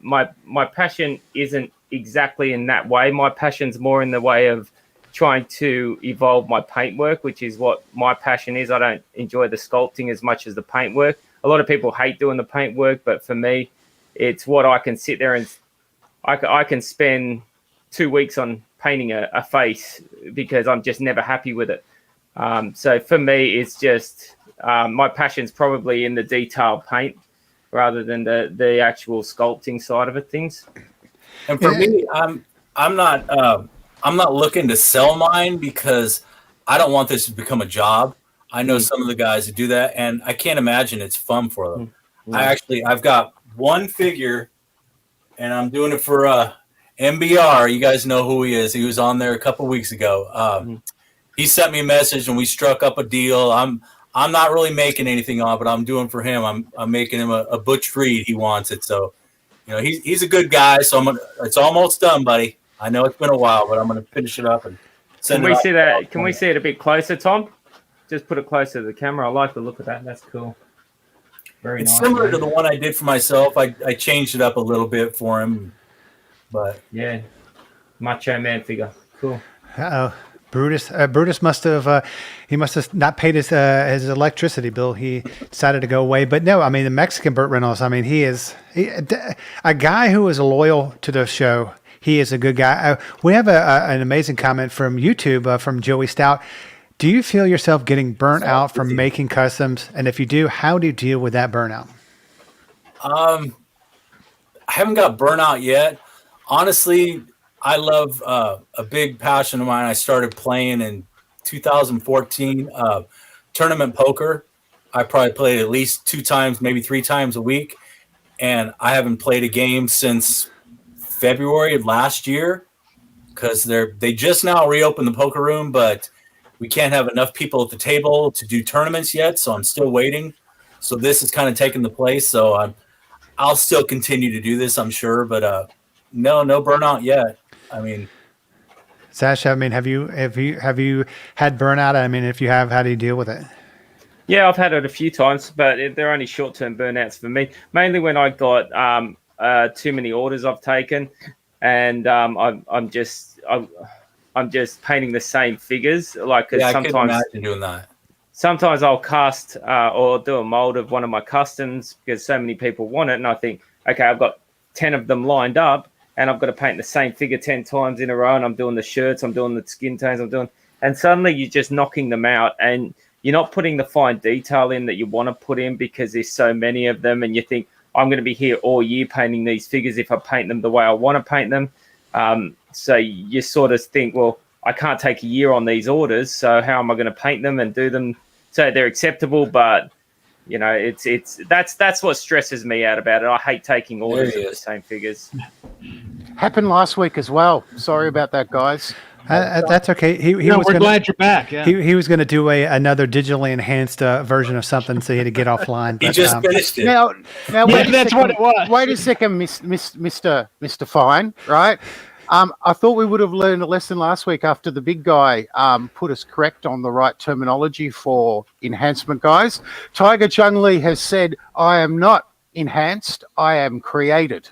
my passion isn't exactly in that way. My passion's more in the way of trying to evolve my paintwork, which is what my passion is. I don't enjoy the sculpting as much as the paintwork. A lot of people hate doing the paintwork, but for me, it's what I can sit there and I can spend 2 weeks on painting a face because I'm just never happy with it. So for me, it's just my passion's probably in the detailed paint rather than the actual sculpting side of it, things. And for me, I'm not looking to sell mine because I don't want this to become a job. I know some of the guys who do that, and I can't imagine it's fun for them. I've got one figure, and I'm doing it for MBR. You guys know who he is. He was on there a couple weeks ago. He sent me a message, and we struck up a deal. I'm not really making anything on, but I'm doing for him. I'm making him a Butch Reed. He wants it, so you know he's a good guy. So it's almost done, buddy. I know it's been a while, but I'm going to finish it up and send it. Can we see that? Can we see it a bit closer, Tom? Just put it closer to the camera. I like the look of that. That's cool. Very nice. It's similar to the one I did for myself. I changed it up a little bit for him, but yeah, Macho Man figure. Cool. Brutus must have he must have not paid his electricity bill. He decided to go away. But no, I mean the Mexican Burt Reynolds. I mean he is a guy who is loyal to the show. He is a good guy. We have an amazing comment from YouTube from Joey Stout. Do you feel yourself getting burnt out from making customs? And if you do, how do you deal with that burnout? I haven't got burnout yet. Honestly, I love a big passion of mine. I started playing in 2014, tournament poker. I probably played at least 2 times, maybe 3 times a week. And I haven't played a game since February of last year because they just now reopened the poker room, but we can't have enough people at the table to do tournaments yet, so I'm still waiting. So this is kind of taking the place. So I'll still continue to do this, I'm sure, but no burnout yet. I mean, Sasha, I mean, have you had burnout? I mean, if you have, how do you deal with it? Yeah, I've had it a few times, but they're only short-term burnouts for me. Mainly when I got too many orders I've taken, and I'm just painting the same figures. Like, yeah, sometimes I couldn't imagine doing that. Sometimes I'll cast or do a mold of one of my customs because so many people want it, and I think, okay, I've got 10 of them lined up, and I've got to paint the same figure 10 times in a row, and I'm doing the shirts, I'm doing the skin tones, and suddenly you're just knocking them out, and you're not putting the fine detail in that you want to put in because there's so many of them, and you think, I'm going to be here all year painting these figures if I paint them the way I want to paint them. So you sort of think, well, I can't take a year on these orders, so how am I going to paint them and do them so they're acceptable? But you know, that's what stresses me out about it. I hate taking orders of the same figures. Happened last week as well. Sorry about that, guys. That's okay. We're glad you're back. Yeah. He was going to do another digitally enhanced version of something, so he had to get offline. He just finished it. Now that's what it was. Wait a second, Mr. Fine, right? I thought we would have learned a lesson last week after the big guy put us correct on the right terminology for enhancement guys. Tiger Chung Lee has said, I am not enhanced, I am created.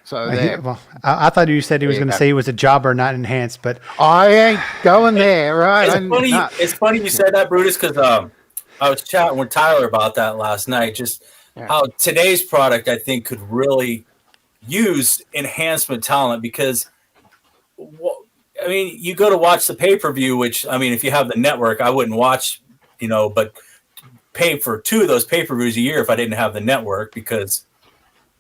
So there. Well, I thought you said he was going to say he was a jobber, not enhanced, but I ain't going there, right? It's funny you said that, Brutus, because I was chatting with Tyler about that last night. Just how today's product, I think, could really use enhancement talent because, I mean, you go to watch the pay-per-view, which, I mean, if you have the network, I wouldn't watch, but pay for 2 of those pay-per-views a year if I didn't have the network because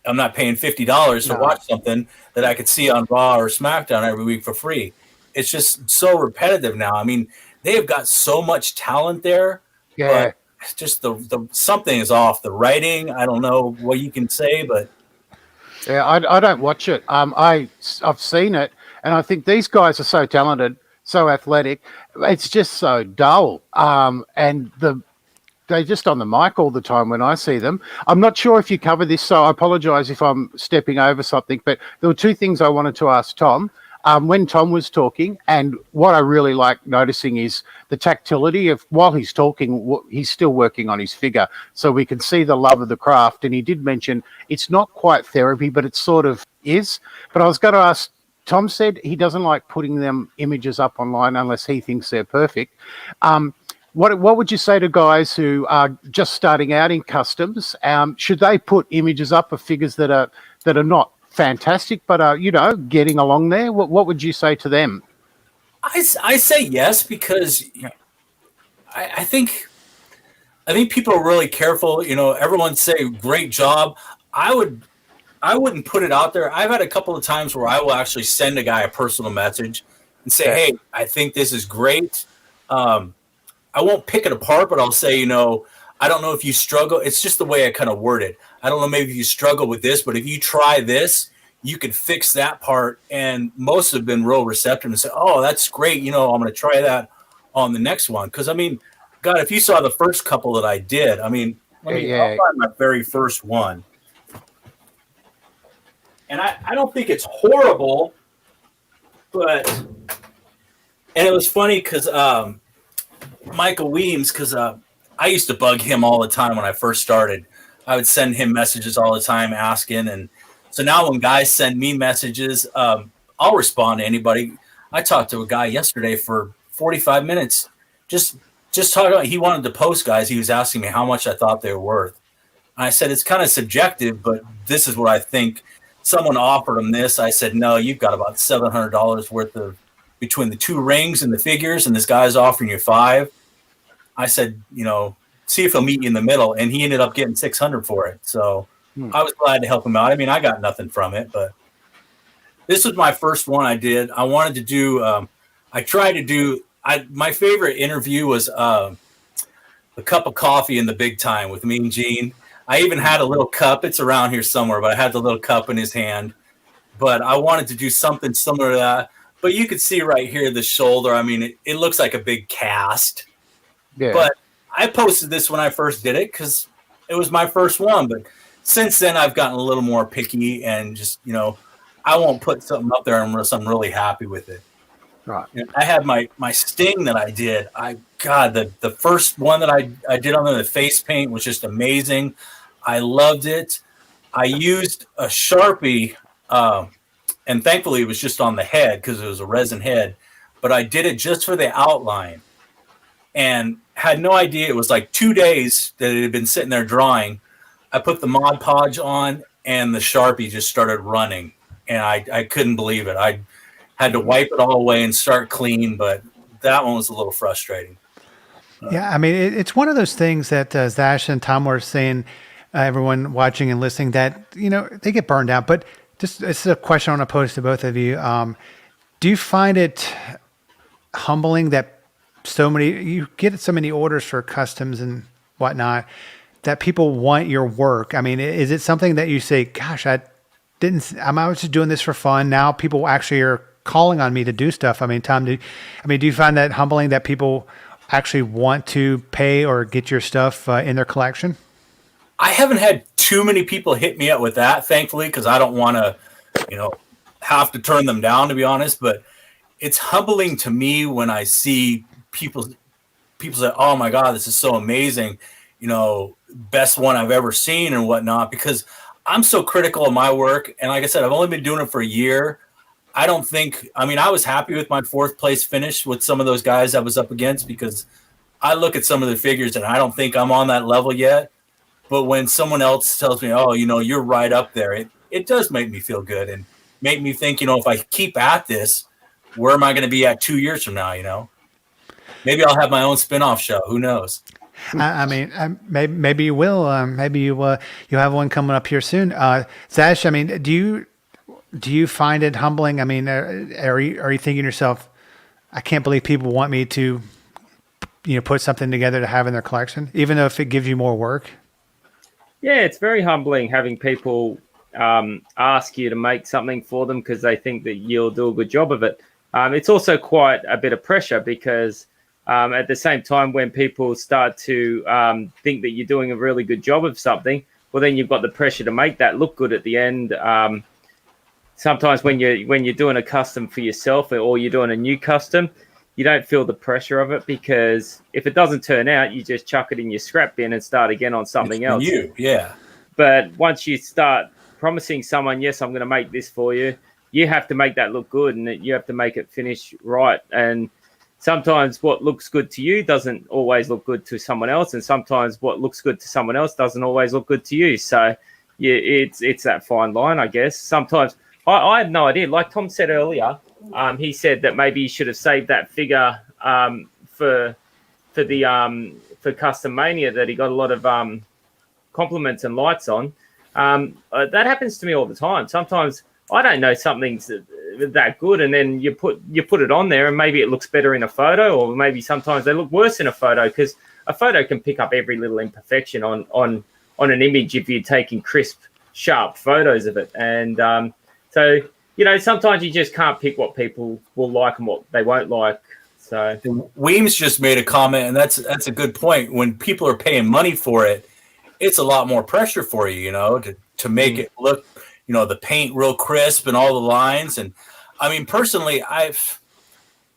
I'm not paying $50 to watch something that I could see on Raw or SmackDown every week for free. It's just so repetitive now. I mean, they have got so much talent there. Yeah. But it's just the something is off. The writing, I don't know what you can say, but yeah, I don't watch it. I've seen it, and I think these guys are so talented, so athletic. It's just so dull. And they're just on the mic all the time when I see them. I'm not sure if you cover this, so I apologize if I'm stepping over something, but there were 2 things I wanted to ask Tom. when Tom was talking, and what I really like noticing is the tactility of while he's talking, he's still working on his figure, so we can see the love of the craft. And he did mention it's not quite therapy, but it sort of is. But I was going to ask, Tom said he doesn't like putting them images up online unless he thinks they're perfect. What would you say to guys who are just starting out in customs? Should they put images up of figures that are not fantastic, but are getting along there? What would you say to them? I say yes, because I think people are really careful. Everyone say great job. I wouldn't put it out there. I've had a couple of times where I will actually send a guy a personal message and say, "Hey, I think this is great." I won't pick it apart, but I'll say, I don't know if you struggle. It's just the way I kind of word it. I don't know, maybe you struggle with this, but if you try this, you could fix that part. And most have been real receptive and say, "Oh, that's great. I'm going to try that on the next one." Because, God, if you saw the first couple that I did, I'll find my very first one. And I don't think it's horrible, and it was funny because Michael Weems, because I used to bug him all the time when I first started. I would send him messages all the time asking. And so now when guys send me messages, I'll respond to anybody. I talked to a guy yesterday for 45 minutes. Just talking about, he wanted to post guys. He was asking me how much I thought they were worth. And I said, it's kind of subjective, but this is what I think. Someone offered him this. I said, no, you've got about $700 worth of between the two rings and the figures, and this guy's offering you $5. I said, see if he'll meet you in the middle. And he ended up getting $600 for it. So I was glad to help him out. I got nothing from it, but this was my first one I did. I wanted to do, my favorite interview was a cup of coffee in the big time with Mean Gene. I even had a little cup. It's around here somewhere, but I had the little cup in his hand. But I wanted to do something similar to that. But you could see right here the shoulder. It looks like a big cast. Yeah. But I posted this when I first did it because it was my first one. But since then, I've gotten a little more picky and just, I won't put something up there unless I'm really happy with it. Right. I had my Sting that I did. The first one that I did on the face paint was just amazing. I loved it. I used a Sharpie, and thankfully it was just on the head because it was a resin head. But I did it just for the outline. And had no idea. It was like 2 days that it had been sitting there drying. I put the Mod Podge on, and the Sharpie just started running. And I couldn't believe it. I had to wipe it all away and start clean, but that one was a little frustrating. Yeah, it's one of those things that Zash and Tom were saying, everyone watching and listening, that, they get burned out. But just it's a question I want to pose to both of you. Do you find it humbling that you get so many orders for customs and whatnot, that people want your work? Is it something that you say, gosh, I was just doing this for fun. Now people actually are calling on me to do stuff. Tom, do you find that humbling that people actually want to pay or get your stuff in their collection? I haven't had too many people hit me up with that, thankfully, because I don't want to, have to turn them down, to be honest. But it's humbling to me when I see people say, "Oh my God, this is so amazing, best one I've ever seen," and whatnot, because I'm so critical of my work. And like I said, I've only been doing it for a year. I was happy with my 4th place finish with some of those guys I was up against, because I look at some of the figures and I don't think I'm on that level yet. But when someone else tells me, "Oh, you're right up there," it does make me feel good and make me think, if I keep at this, where am I going to be at 2 years from now? Maybe I'll have my own spin-off show. Who knows? Maybe you will. Maybe you'll have one coming up here soon. Zash, do you find it humbling? Are you thinking to yourself, I can't believe people want me to, put something together to have in their collection, even though if it gives you more work? Yeah, it's very humbling having people ask you to make something for them because they think that you'll do a good job of it. It's also quite a bit of pressure because at the same time, when people start to think that you're doing a really good job of something, well, then you've got the pressure to make that look good at the end. sometimes when you're doing a custom for yourself or you're doing a new custom, you don't feel the pressure of it, because if it doesn't turn out, you just chuck it in your scrap bin and start again on something else. Yeah. But once you start promising someone, yes, I'm going to make this for you, you have to make that look good, and you have to make it finish right. And sometimes what looks good to you doesn't always look good to someone else, and sometimes what looks good to someone else doesn't always look good to you. So yeah, it's that fine line, I guess. Sometimes I have no idea. Like Tom said earlier, he said that maybe he should have saved that figure for Custom Mania, that he got a lot of compliments and likes on. That happens to me all the time. Sometimes I don't know something's that good, and then you put it on there, and maybe it looks better in a photo, or maybe sometimes they look worse in a photo, because a photo can pick up every little imperfection on an image if you're taking crisp, sharp photos of it. And so, sometimes you just can't pick what people will like and what they won't like. So Weems just made a comment, and that's a good point. When people are paying money for it, it's a lot more pressure for you, to make it look, the paint real crisp and all the lines. And I mean, personally, I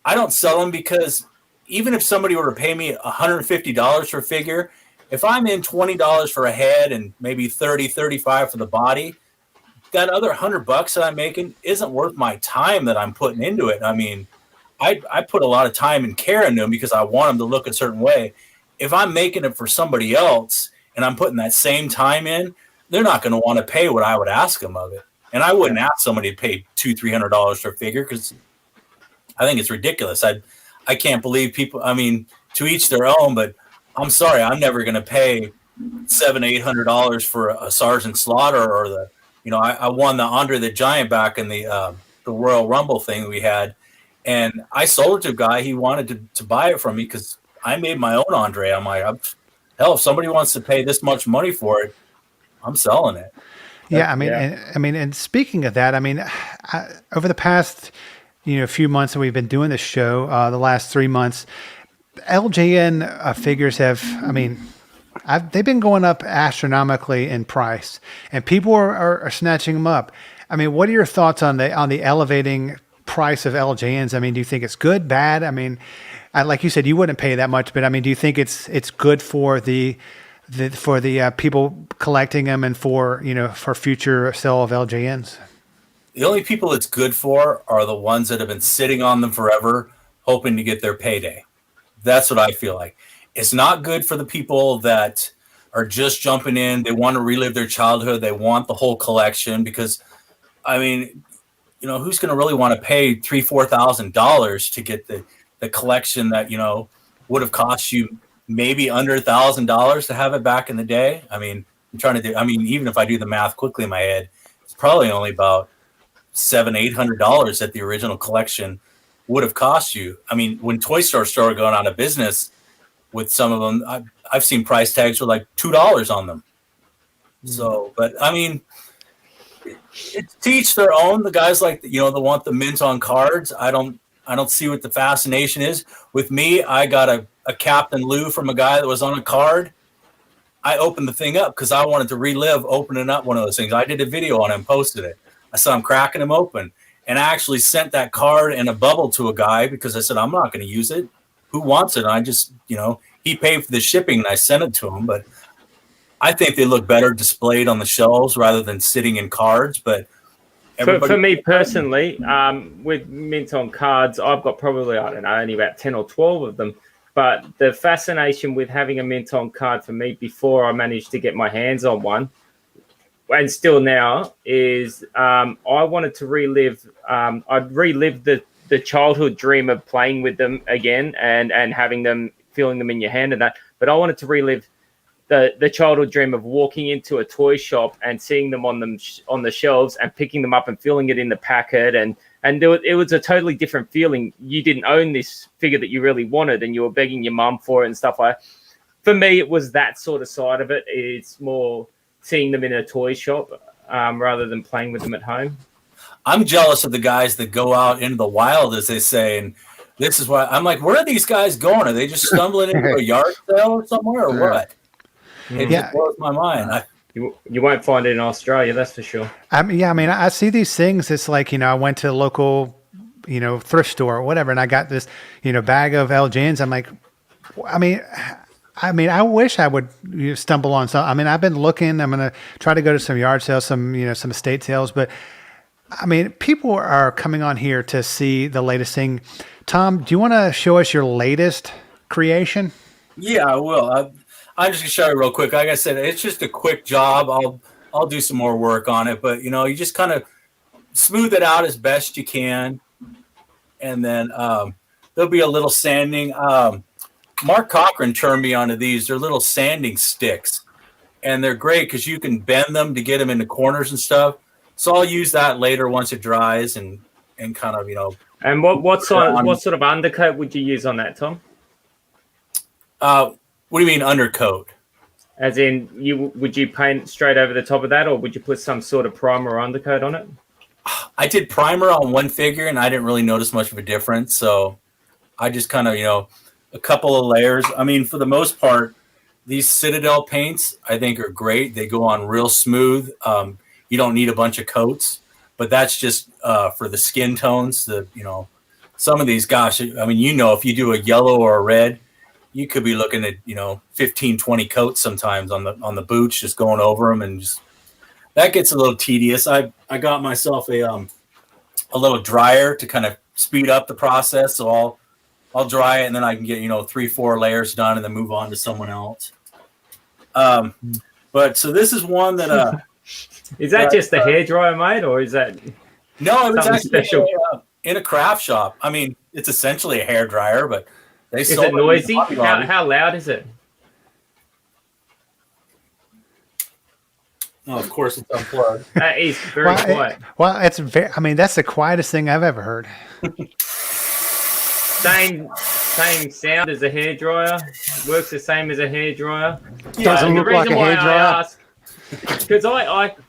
don't sell them, because even if somebody were to pay me $150 for a figure, if I'm in $20 for a head and maybe $35 for the body, that other $100 that I'm making isn't worth my time that I'm putting into it. I mean, I put a lot of time and care into them because I want them to look a certain way. If I'm making it for somebody else and I'm putting that same time in, they're not going to want to pay what I would ask them of it. And I wouldn't ask somebody to pay $200-$300 for a figure, because I think it's ridiculous. I can't believe people. I mean, to each their own, but I'm sorry, I'm never going to pay $700-$800 for a Sergeant Slaughter, or I won the Andre the Giant back in the Royal Rumble thing we had, and I sold it to a guy. He wanted to buy it from me because I made my own Andre. I'm like, hell, if somebody wants to pay this much money for it, I'm selling it. Yeah, and speaking of that, over the past few months that we've been doing this show, the last 3 months, LJN figures have, they've been going up astronomically in price, and people are snatching them up. I mean, what are your thoughts on the elevating price of LJNs? Do you think it's good, bad? Like you said, you wouldn't pay that much, but do you think it's good for the people collecting them, and for future sale of LJNs? The only people it's good for are the ones that have been sitting on them forever, hoping to get their payday. That's what I feel like. It's not good for the people that are just jumping in. They want to relive their childhood. They want the whole collection, because, who's going to really want to pay $3,000-$4,000 to get the collection that, would have cost you maybe under $1,000 to have it back in the day? I'm trying to do, even if I do the math quickly in my head, it's probably only about $700-$800 that the original collection would have cost you. When Toy Store started going out of business with some of them, I've seen price tags with like $2 on them. So, but it's to each their own. The guys like, they want the mint on cards. I don't see what the fascination is. With me, I got a Captain Lou from a guy that was on a card. I opened the thing up because I wanted to relive opening up one of those things. I did a video on it and posted it. I saw him cracking them open. And I actually sent that card in a bubble to a guy because I said, I'm not going to use it. Who wants it? And I just, he paid for the shipping and I sent it to him. But I think they look better displayed on the shelves rather than sitting in cards. But for me personally, with mint on cards, I've got probably, only about 10 or 12 of them. But the fascination with having a mint on card for me before I managed to get my hands on one, and still now, is I wanted to relive. I'd relive the childhood dream of playing with them again and having them, feeling them in your hand and that. But I wanted to relive the childhood dream of walking into a toy shop and seeing them on the shelves and picking them up and feeling it in the packet, and it was a totally different feeling. You didn't own this figure that you really wanted, and you were begging your mum for it and stuff like that. For me, it was that sort of side of it. It's more seeing them in a toy shop rather than playing with them at home. I'm jealous of the guys that go out into the wild, as they say, and this is why I'm like, where are these guys going? Are they just stumbling into a yard sale or somewhere, or what? It just blows my mind. You won't find it in Australia, that's for sure. I mean, yeah, I mean, I see these things. It's like, I went to a local, thrift store or whatever, and I got this, bag of LJNs. I'm like, I mean, I wish I would stumble on some. I mean, I've been looking. I'm gonna try to go to some yard sales, some some estate sales, but I mean, people are coming on here to see the latest thing. Tom, do you want to show us your latest creation? Yeah, I will. I'm just gonna show you real quick. Like I said, it's just a quick job. I'll do some more work on it, but you just kind of smooth it out as best you can, and then there'll be a little sanding. Mark Cochran turned me onto these. They're little sanding sticks, and they're great because you can bend them to get them into corners and stuff. So I'll use that later once it dries and kind of And what sort of undercoat would you use on that, Tom? What do you mean undercoat? As in, would you paint straight over the top of that, or would you put some sort of primer or undercoat on it? I did primer on one figure, and I didn't really notice much of a difference. So I just kind of, a couple of layers. I mean, for the most part, these Citadel paints, I think, are great. They go on real smooth. You don't need a bunch of coats, but that's just for the skin tones. Some of these, gosh, I mean, if you do a yellow or a red, you could be looking at 15, 20 coats sometimes on the boots, just going over them, and just that gets a little tedious. I got myself a little dryer to kind of speed up the process, so I'll dry it, and then I can get 3-4 layers done, and then move on to someone else. But so this is one that is that just the hairdryer, mate, or is that no? It was actually special in a craft shop. I mean, it's essentially a hairdryer, but they is it noisy? How loud is it? Oh, of course, it's unplugged. That is very quiet. It's very. I mean, that's the quietest thing I've ever heard. Same sound as a hairdryer. Works the same as a hairdryer. Doesn't look like a hairdryer. Because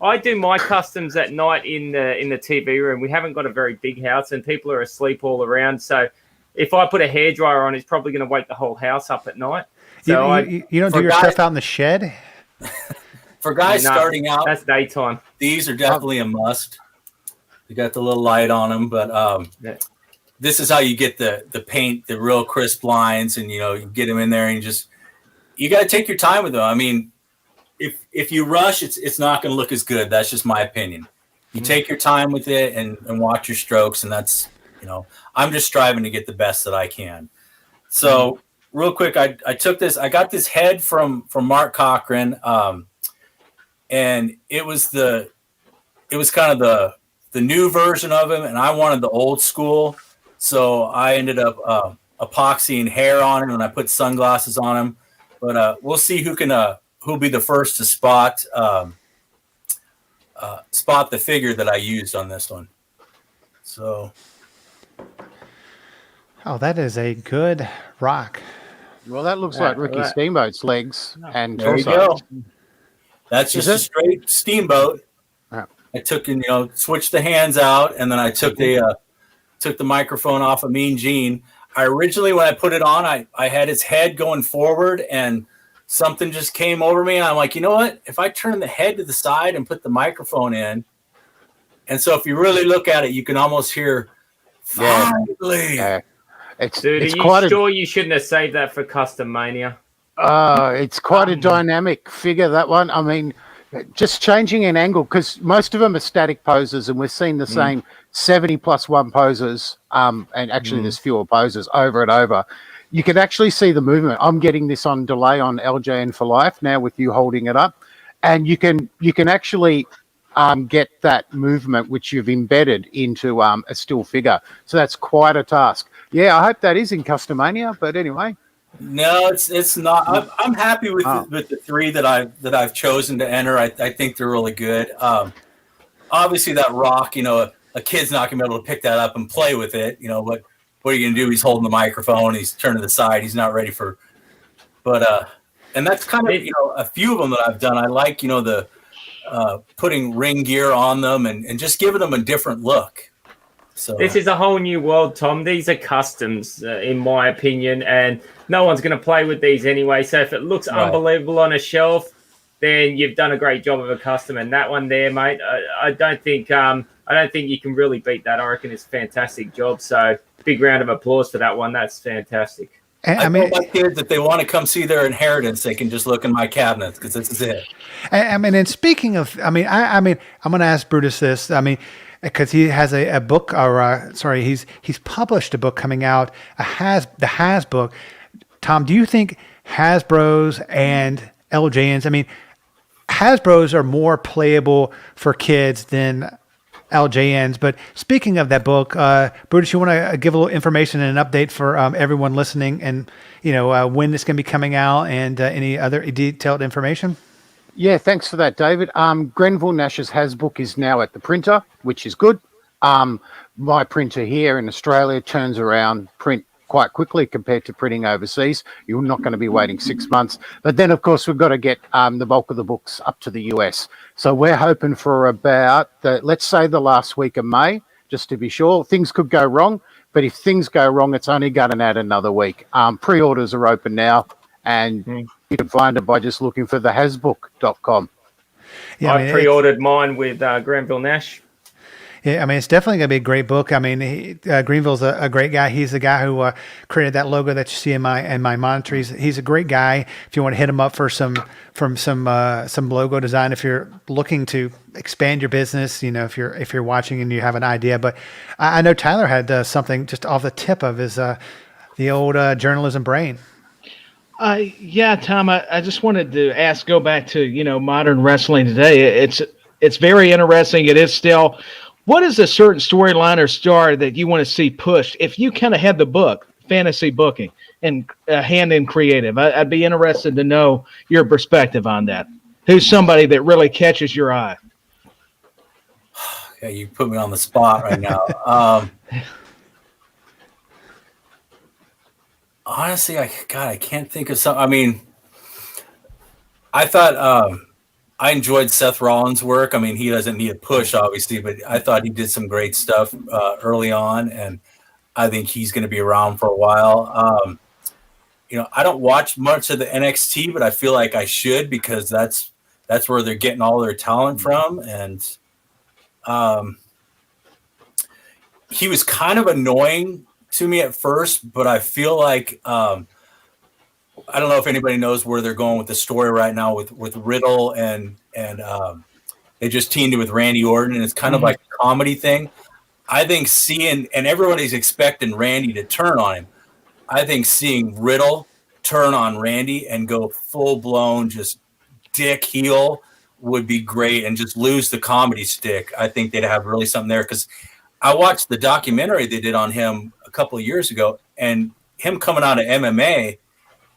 I do my customs at night in the TV room. We haven't got a very big house, and people are asleep all around. So if I put a hairdryer on, it's probably going to wake the whole house up at night. So you don't do your stuff out in the shed? For guys starting out, that's daytime. These are definitely a must. You got the little light on them, but this is how you get the paint, the real crisp lines, and you get them in there, and you got to take your time with them. I mean, if you rush, it's not going to look as good. That's just my opinion. You take your time with it and watch your strokes, and that's I'm just striving to get the best that I can. So real quick, I took this. I got this head from Mark Cochran, and it was kind of the new version of him, and I wanted the old school. So I ended up epoxying hair on him, and I put sunglasses on him. But we'll see who'll be the first to spot the figure that I used on this one. So. Oh, that is a good rock. Well, that looks like Ricky Steamboat's legs and there you torso. go. That's just a straight Steamboat. Yeah. I took and switched the hands out, and then I took the microphone off of Mean Gene. I originally, when I put it on, I had his head going forward, and something just came over me, and I'm like, you know what? If I turn the head to the side and put the microphone in, and so if you really look at it, you can almost hear finally. Yeah. Dude, it's are you quite sure you shouldn't have saved that for Custom Mania? It's quite a dynamic figure, that one. I mean, just changing an angle, because most of them are static poses, and we've seen the same 70+1 poses, and actually there's fewer poses over and over. You can actually see the movement. I'm getting this on delay on LJN for Life now with you holding it up, and you can actually get that movement which you've embedded into a still figure. So that's quite a task. Yeah, I hope that is in Customania, but anyway. No, it's not. I'm happy with the three that I've chosen to enter. I think they're really good. Obviously, that rock, a kid's not gonna be able to pick that up and play with it. What are you gonna do? He's holding the microphone. He's turning to the side. He's not ready for. But and that's kind of a few of them that I've done. I like the putting ring gear on them and just giving them a different look. So this is a whole new world, Tom. These are customs, in my opinion, and no one's going to play with these anyway. So if it looks unbelievable on a shelf, then you've done a great job of a custom. And that one there, mate, I don't think you can really beat that. I reckon it's a fantastic job. So big round of applause for that one. That's fantastic. I mean, tell my kids if they want to come see their inheritance, they can just look in my cabinets because this is it. I mean, and speaking of, I mean, I'm going to ask Brutus this. I mean, because he has a book, or he's published a book coming out, the Has book. Tom, do you think Hasbro's and LJNs? I mean, Hasbro's are more playable for kids than LJNs. But speaking of that book, Brutus, you want to give a little information and an update for everyone listening, and when it's going to be coming out, and any other detailed information? Yeah, thanks for that, David. Grenville Nash's Hasbook is now at the printer, which is good. My printer here in Australia turns around print quite quickly compared to printing overseas. You're not going to be waiting 6 months. But then, of course, we've got to get the bulk of the books up to the US. So we're hoping for about, let's say, the last week of May, just to be sure. Things could go wrong, but if things go wrong, it's only going to add another week. Pre-orders are open now, and you can find it by just looking for thehasbook.com. Yeah, I pre-ordered mine with Grenville Nash. Yeah, I mean, it's definitely going to be a great book. I mean, Greenville's a great guy. He's the guy who created that logo that you see in my monitor. He's a great guy. If you want to hit him up for some logo design, if you're looking to expand your business, if you're watching and you have an idea. But I know Tyler had something just off the tip of his the old journalism brain. Yeah, Tom. I just wanted to go back to modern wrestling today. It's very interesting. It is still. What is a certain storyline or star that you want to see pushed? If you kind of had the book, fantasy booking, and hand in creative, I'd be interested to know your perspective on that. Who's somebody that really catches your eye? Yeah, you put me on the spot right now. Honestly, I can't think of something. I mean, I thought I enjoyed Seth Rollins' work. I mean, he doesn't need a push, obviously, but I thought he did some great stuff early on, and I think he's going to be around for a while. I don't watch much of the NXT, but I feel like I should, because that's where they're getting all their talent from. And he was kind of annoying to me at first, but I feel like I don't know if anybody knows where they're going with the story right now with Riddle and they just teamed it with Randy Orton, and it's kind of like a comedy thing. I think and everybody's expecting Randy to turn on him. I think seeing Riddle turn on Randy and go full blown just dick heel would be great, and just lose the comedy stick. I think they'd have really something there, because I watched the documentary they did on him a couple of years ago, and him coming out of MMA.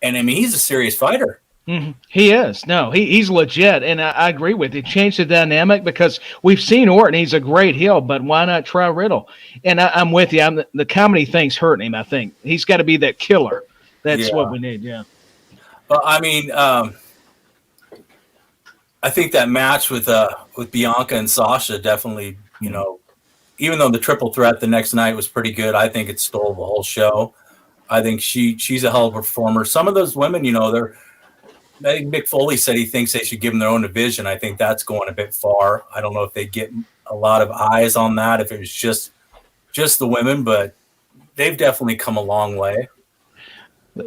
And I mean, he's a serious fighter. Mm-hmm. He is. No, he's legit. And I agree with you. Change the dynamic, because we've seen Orton. He's a great heel, but why not try Riddle? And I'm with you. The comedy thing's hurting him, I think. He's got to be that killer. That's what we need, yeah. Well, I mean, I think that match with Bianca and Sasha definitely, even though the triple threat the next night was pretty good, I think it stole the whole show. I think she's a hell of a performer. Some of those women, I think Mick Foley said he thinks they should give them their own division. I think that's going a bit far. I don't know if they get a lot of eyes on that, if it was just the women, but they've definitely come a long way.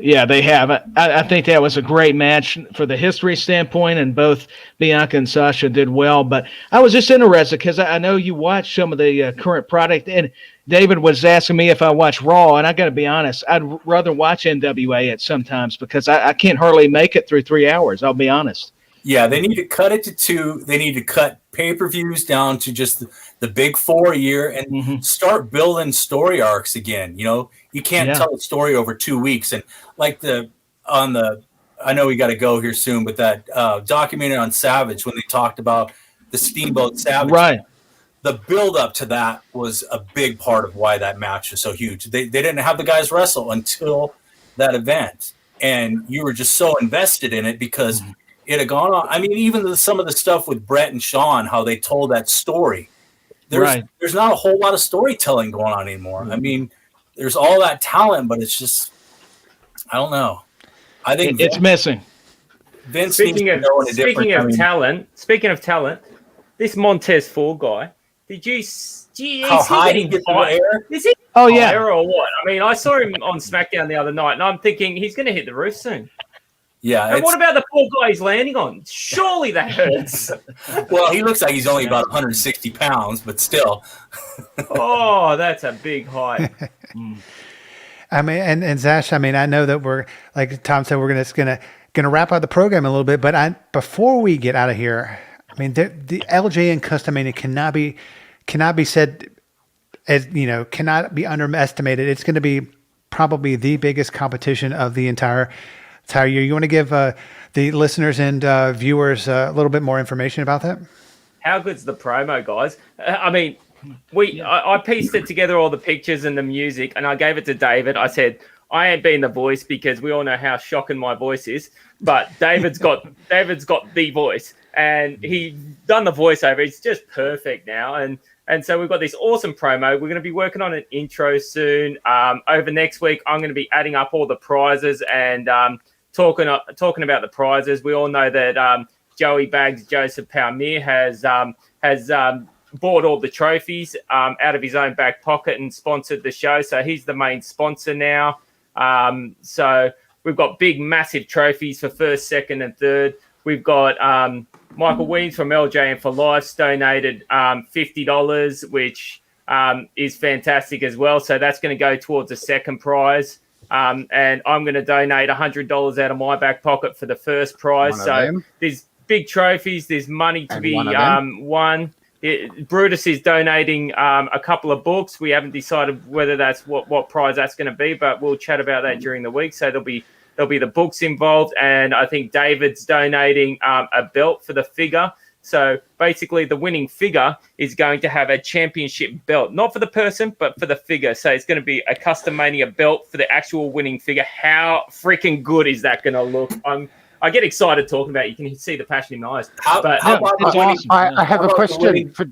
Yeah, they have. I think that was a great match for the history standpoint, and both Bianca and Sasha did well. But I was just interested because I know you watch some of the current product, and David was asking me if I watch Raw, and I got to be honest, I'd rather watch NWA at sometimes, because I can't hardly make it through 3 hours. I'll be honest. Yeah, they need to cut it to 2. They need to cut pay-per-views down to just the big 4 a year, and start building story arcs again. You can't tell a story over 2 weeks. And like I know we got to go here soon, but that documentary on Savage, when they talked about the Steamboat Savage, right? The build up to that was a big part of why that match was so huge. They didn't have the guys wrestle until that event, and you were just so invested in it because it had gone on. I mean, even some of the stuff with Brett and Sean, how they told that story. There's not a whole lot of storytelling going on anymore. I mean, there's all that talent, but it's just, I don't know. I think it's missing. Vince needs to know in a different. Speaking of talent, this Montez Ford guy. Did you? How high he gets in the air? Is he? Oh, yeah. Higher or what? I mean, I saw him on SmackDown the other night, and I'm thinking he's going to hit the roof soon. Yeah. And what about the poor guy he's landing on? Surely that hurts. Well, he looks like he's only about 160 pounds, but still. Oh, that's a big height. I mean, and Zash, I mean, I know that we're, like Tom said, we're gonna wrap up the program a little bit, but before we get out of here, I mean, the LJ and Custom Mania cannot be said as, cannot be underestimated. It's going to be probably the biggest competition of the entire year. You want to give the listeners and viewers a little bit more information about that? How good's the promo, guys? I mean, I pieced it together, all the pictures and the music, and I gave it to David. I said, I ain't been the voice because we all know how shocking my voice is, but David's got the voice, and he's done the voiceover. It's just perfect now, and so we've got this awesome promo. We're going to be working on an intro soon. Over next week, I'm going to be adding up all the prizes and talking about the prizes. We all know that Joey Bags Joseph Palmier has bought all the trophies out of his own back pocket and sponsored the show. So he's the main sponsor now. So we've got big, massive trophies for first, second, and third. We've got Michael Weems from LJ and for Life donated $50, which is fantastic as well. So that's going to go towards a second prize. And I'm going to donate $100 out of my back pocket for the first prize. So there's big trophies. There's money to be won. Brutus is donating a couple of books. We haven't decided whether that's what prize that's going to be, but we'll chat about that during the week. So there'll be the books involved, and I think David's donating a belt for the figure. So basically, the winning figure is going to have a championship belt, not for the person, but for the figure. So it's going to be a Custom Mania belt for the actual winning figure. How freaking good is that going to look? I get excited talking about it. You can see the passion in my eyes. I have a question for.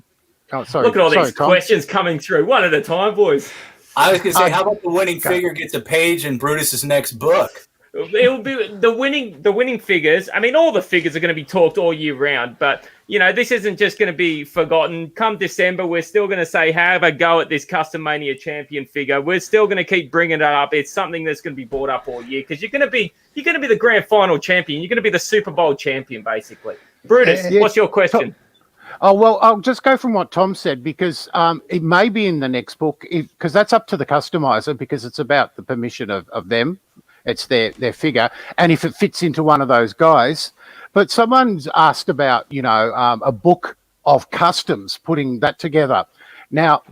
Oh, sorry. Look at all these Tom. questions coming through, one at a time, boys. I was going to say, how about the winning figure gets a page in Brutus's next book? It'll be the winning figures. I mean, all the figures are going to be talked all year round, but this isn't just going to be forgotten. Come December, we're still going to say, have a go at this Custom Mania champion figure. We're still going to keep bringing it up. It's something that's going to be brought up all year because you're going to be the grand final champion. You're going to be the Super Bowl champion, basically. Brutus, what's your question? Oh, well, I'll just go from what Tom said because it may be in the next book because that's up to the customizer because it's about the permission of them. It's their figure. And if it fits into one of those guys. But someone's asked about, a book of customs, putting that together. Now,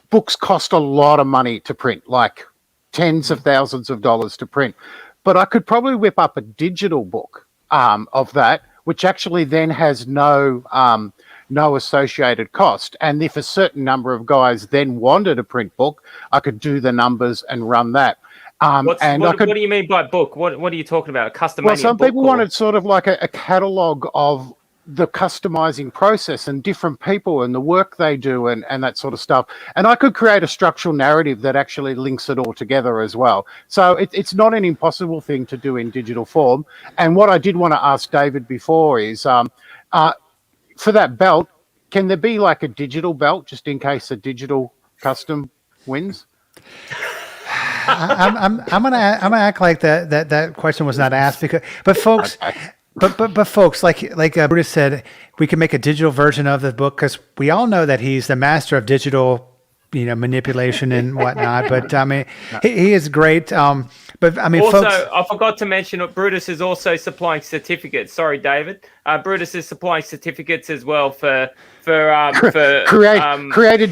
books cost a lot of money to print, like tens of thousands of dollars to print. But I could probably whip up a digital book of that, which actually then has no associated cost. And if a certain number of guys then wanted a print book, I could do the numbers and run that. What do you mean by book? What are you talking about? A custom? Well, some people wanted sort of like a catalogue of the customizing process and different people and the work they do and that sort of stuff. And I could create a structural narrative that actually links it all together as well. So it's not an impossible thing to do in digital form. And what I did want to ask David before is for that belt, can there be like a digital belt just in case a digital custom wins? I'm gonna act like that question was not asked but folks, but folks, like Brutus said, we can make a digital version of the book because we all know that he's the master of digital, manipulation and whatnot. But I mean, he is great. But I mean, also, folks, I forgot to mention that Brutus is also supplying certificates. Sorry, David. Brutus is supplying certificates as well for created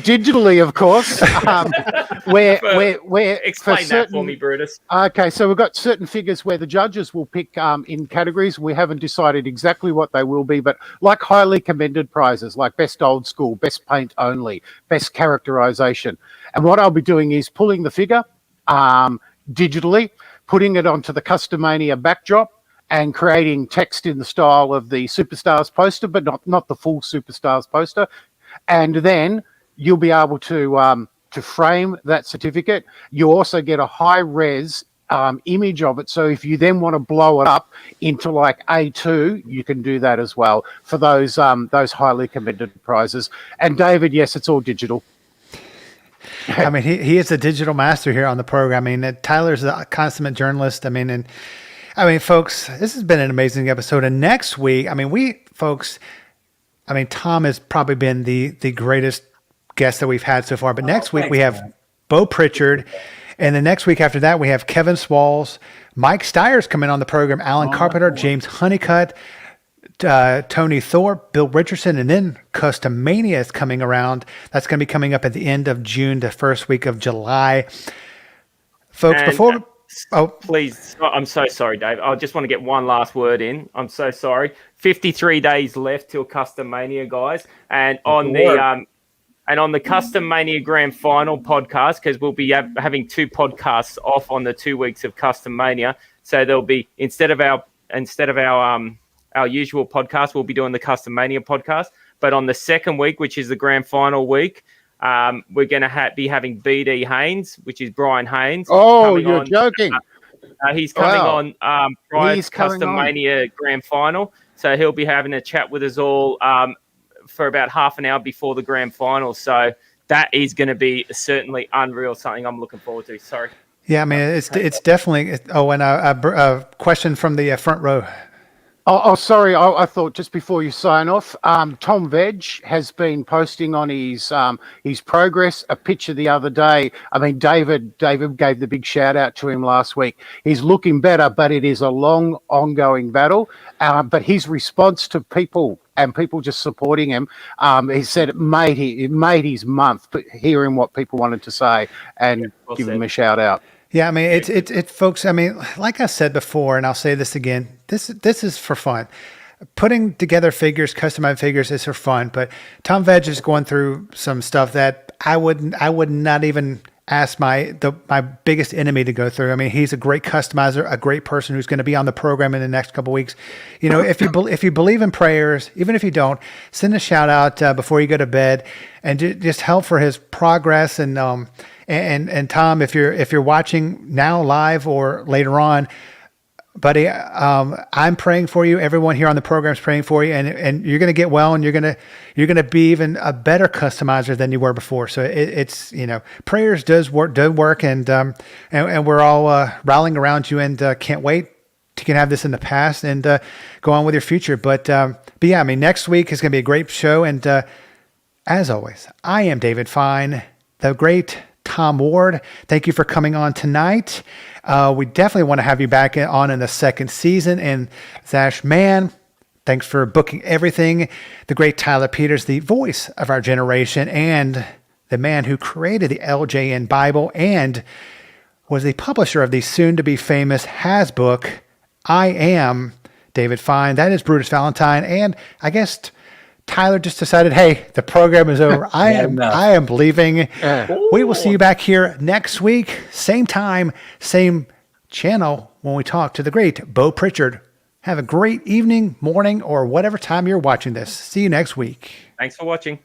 digitally, of course. Explain that for me, Brutus. Okay, so we've got certain figures where the judges will pick in categories. We haven't decided exactly what they will be, but like highly commended prizes, like best old school, best paint only, best characterization. And what I'll be doing is pulling the figure digitally, putting it onto the Customania backdrop, and creating text in the style of the Superstars poster, but not the full Superstars poster. And then you'll be able to frame that certificate. You also get a high-res image of it. So if you then want to blow it up into like A2, you can do that as well for those highly commended prizes. And David, yes, it's all digital. I mean, he is a digital master here on the program. I mean, Tyler's a consummate journalist. I mean, folks, this has been an amazing episode. And next week, Tom has probably been the greatest guest that we've had so far. But next week we have Bo Pritchard. And the next week after that, we have Kevin Swalls, Mike Steyer's coming on the program, Alan Carpenter, James Honeycutt, Tony Thorpe, Bill Richardson, and then Custom Mania is coming around. That's going to be coming up at the end of June, the first week of July. Folks, please, I'm so sorry, Dave. I just want to get one last word in. I'm so sorry. 53 days left till Custom Mania, guys. And on the Custom Mania Grand Final podcast, because we'll be having 2 podcasts off on the 2 weeks of Custom Mania. So there'll be instead of our usual podcast, we'll be doing the Custom Mania podcast. But on the second week, which is the Grand Final week, we're going to be having BD Haynes, which is Brian Haynes. Oh, you're joking. He's coming on prior to Custom Mania Grand Final. So he'll be having a chat with us all for about half an hour before the Grand Final. So that is going to be certainly unreal, something I'm looking forward to. Sorry. Yeah, I mean, it's definitely. And a question from the front row. Oh, sorry. I thought just before you sign off, Tom Veg has been posting on his progress a picture the other day. I mean, David gave the big shout out to him last week. He's looking better, but it is a long, ongoing battle. But his response to people and people just supporting him, he said it made his month hearing what people wanted to say and give him a shout out. Yeah, I mean, it's folks. I mean, like I said before, and I'll say this again. This is for fun. Putting together figures, customized figures, is for fun. But Tom Veg is going through some stuff that I would not even ask my biggest enemy to go through. I mean, he's a great customizer, a great person who's going to be on the program in the next couple of weeks. You know, if you believe in prayers, even if you don't, send a shout out before you go to bed, and just help for his progress. And Tom, if you're watching now live or later on, buddy, I'm praying for you. Everyone here on the program is praying for you, and you're going to get well, and you're going to be even a better customizer than you were before. So it's prayers does work, and we're all rallying around you, and can't wait to can have this in the past and go on with your future. But yeah, I mean, next week is going to be a great show, and as always, I am David Fine, the great Tom Ward. Thank you for coming on tonight. We definitely want to have you back on in the second season. And Zash Man, thanks for booking everything. The great Tyler Peters, the voice of our generation, and the man who created the LJN Bible and was the publisher of the soon-to-be famous Has book. I am David Fine. That is Brutus Valentine. And I guess Tyler just decided, hey, the program is over. I am leaving. We will see you back here next week, same time, same channel, when we talk to the great Bo Pritchard. Have a great evening, morning, or whatever time you're watching this. See you next week. Thanks for watching.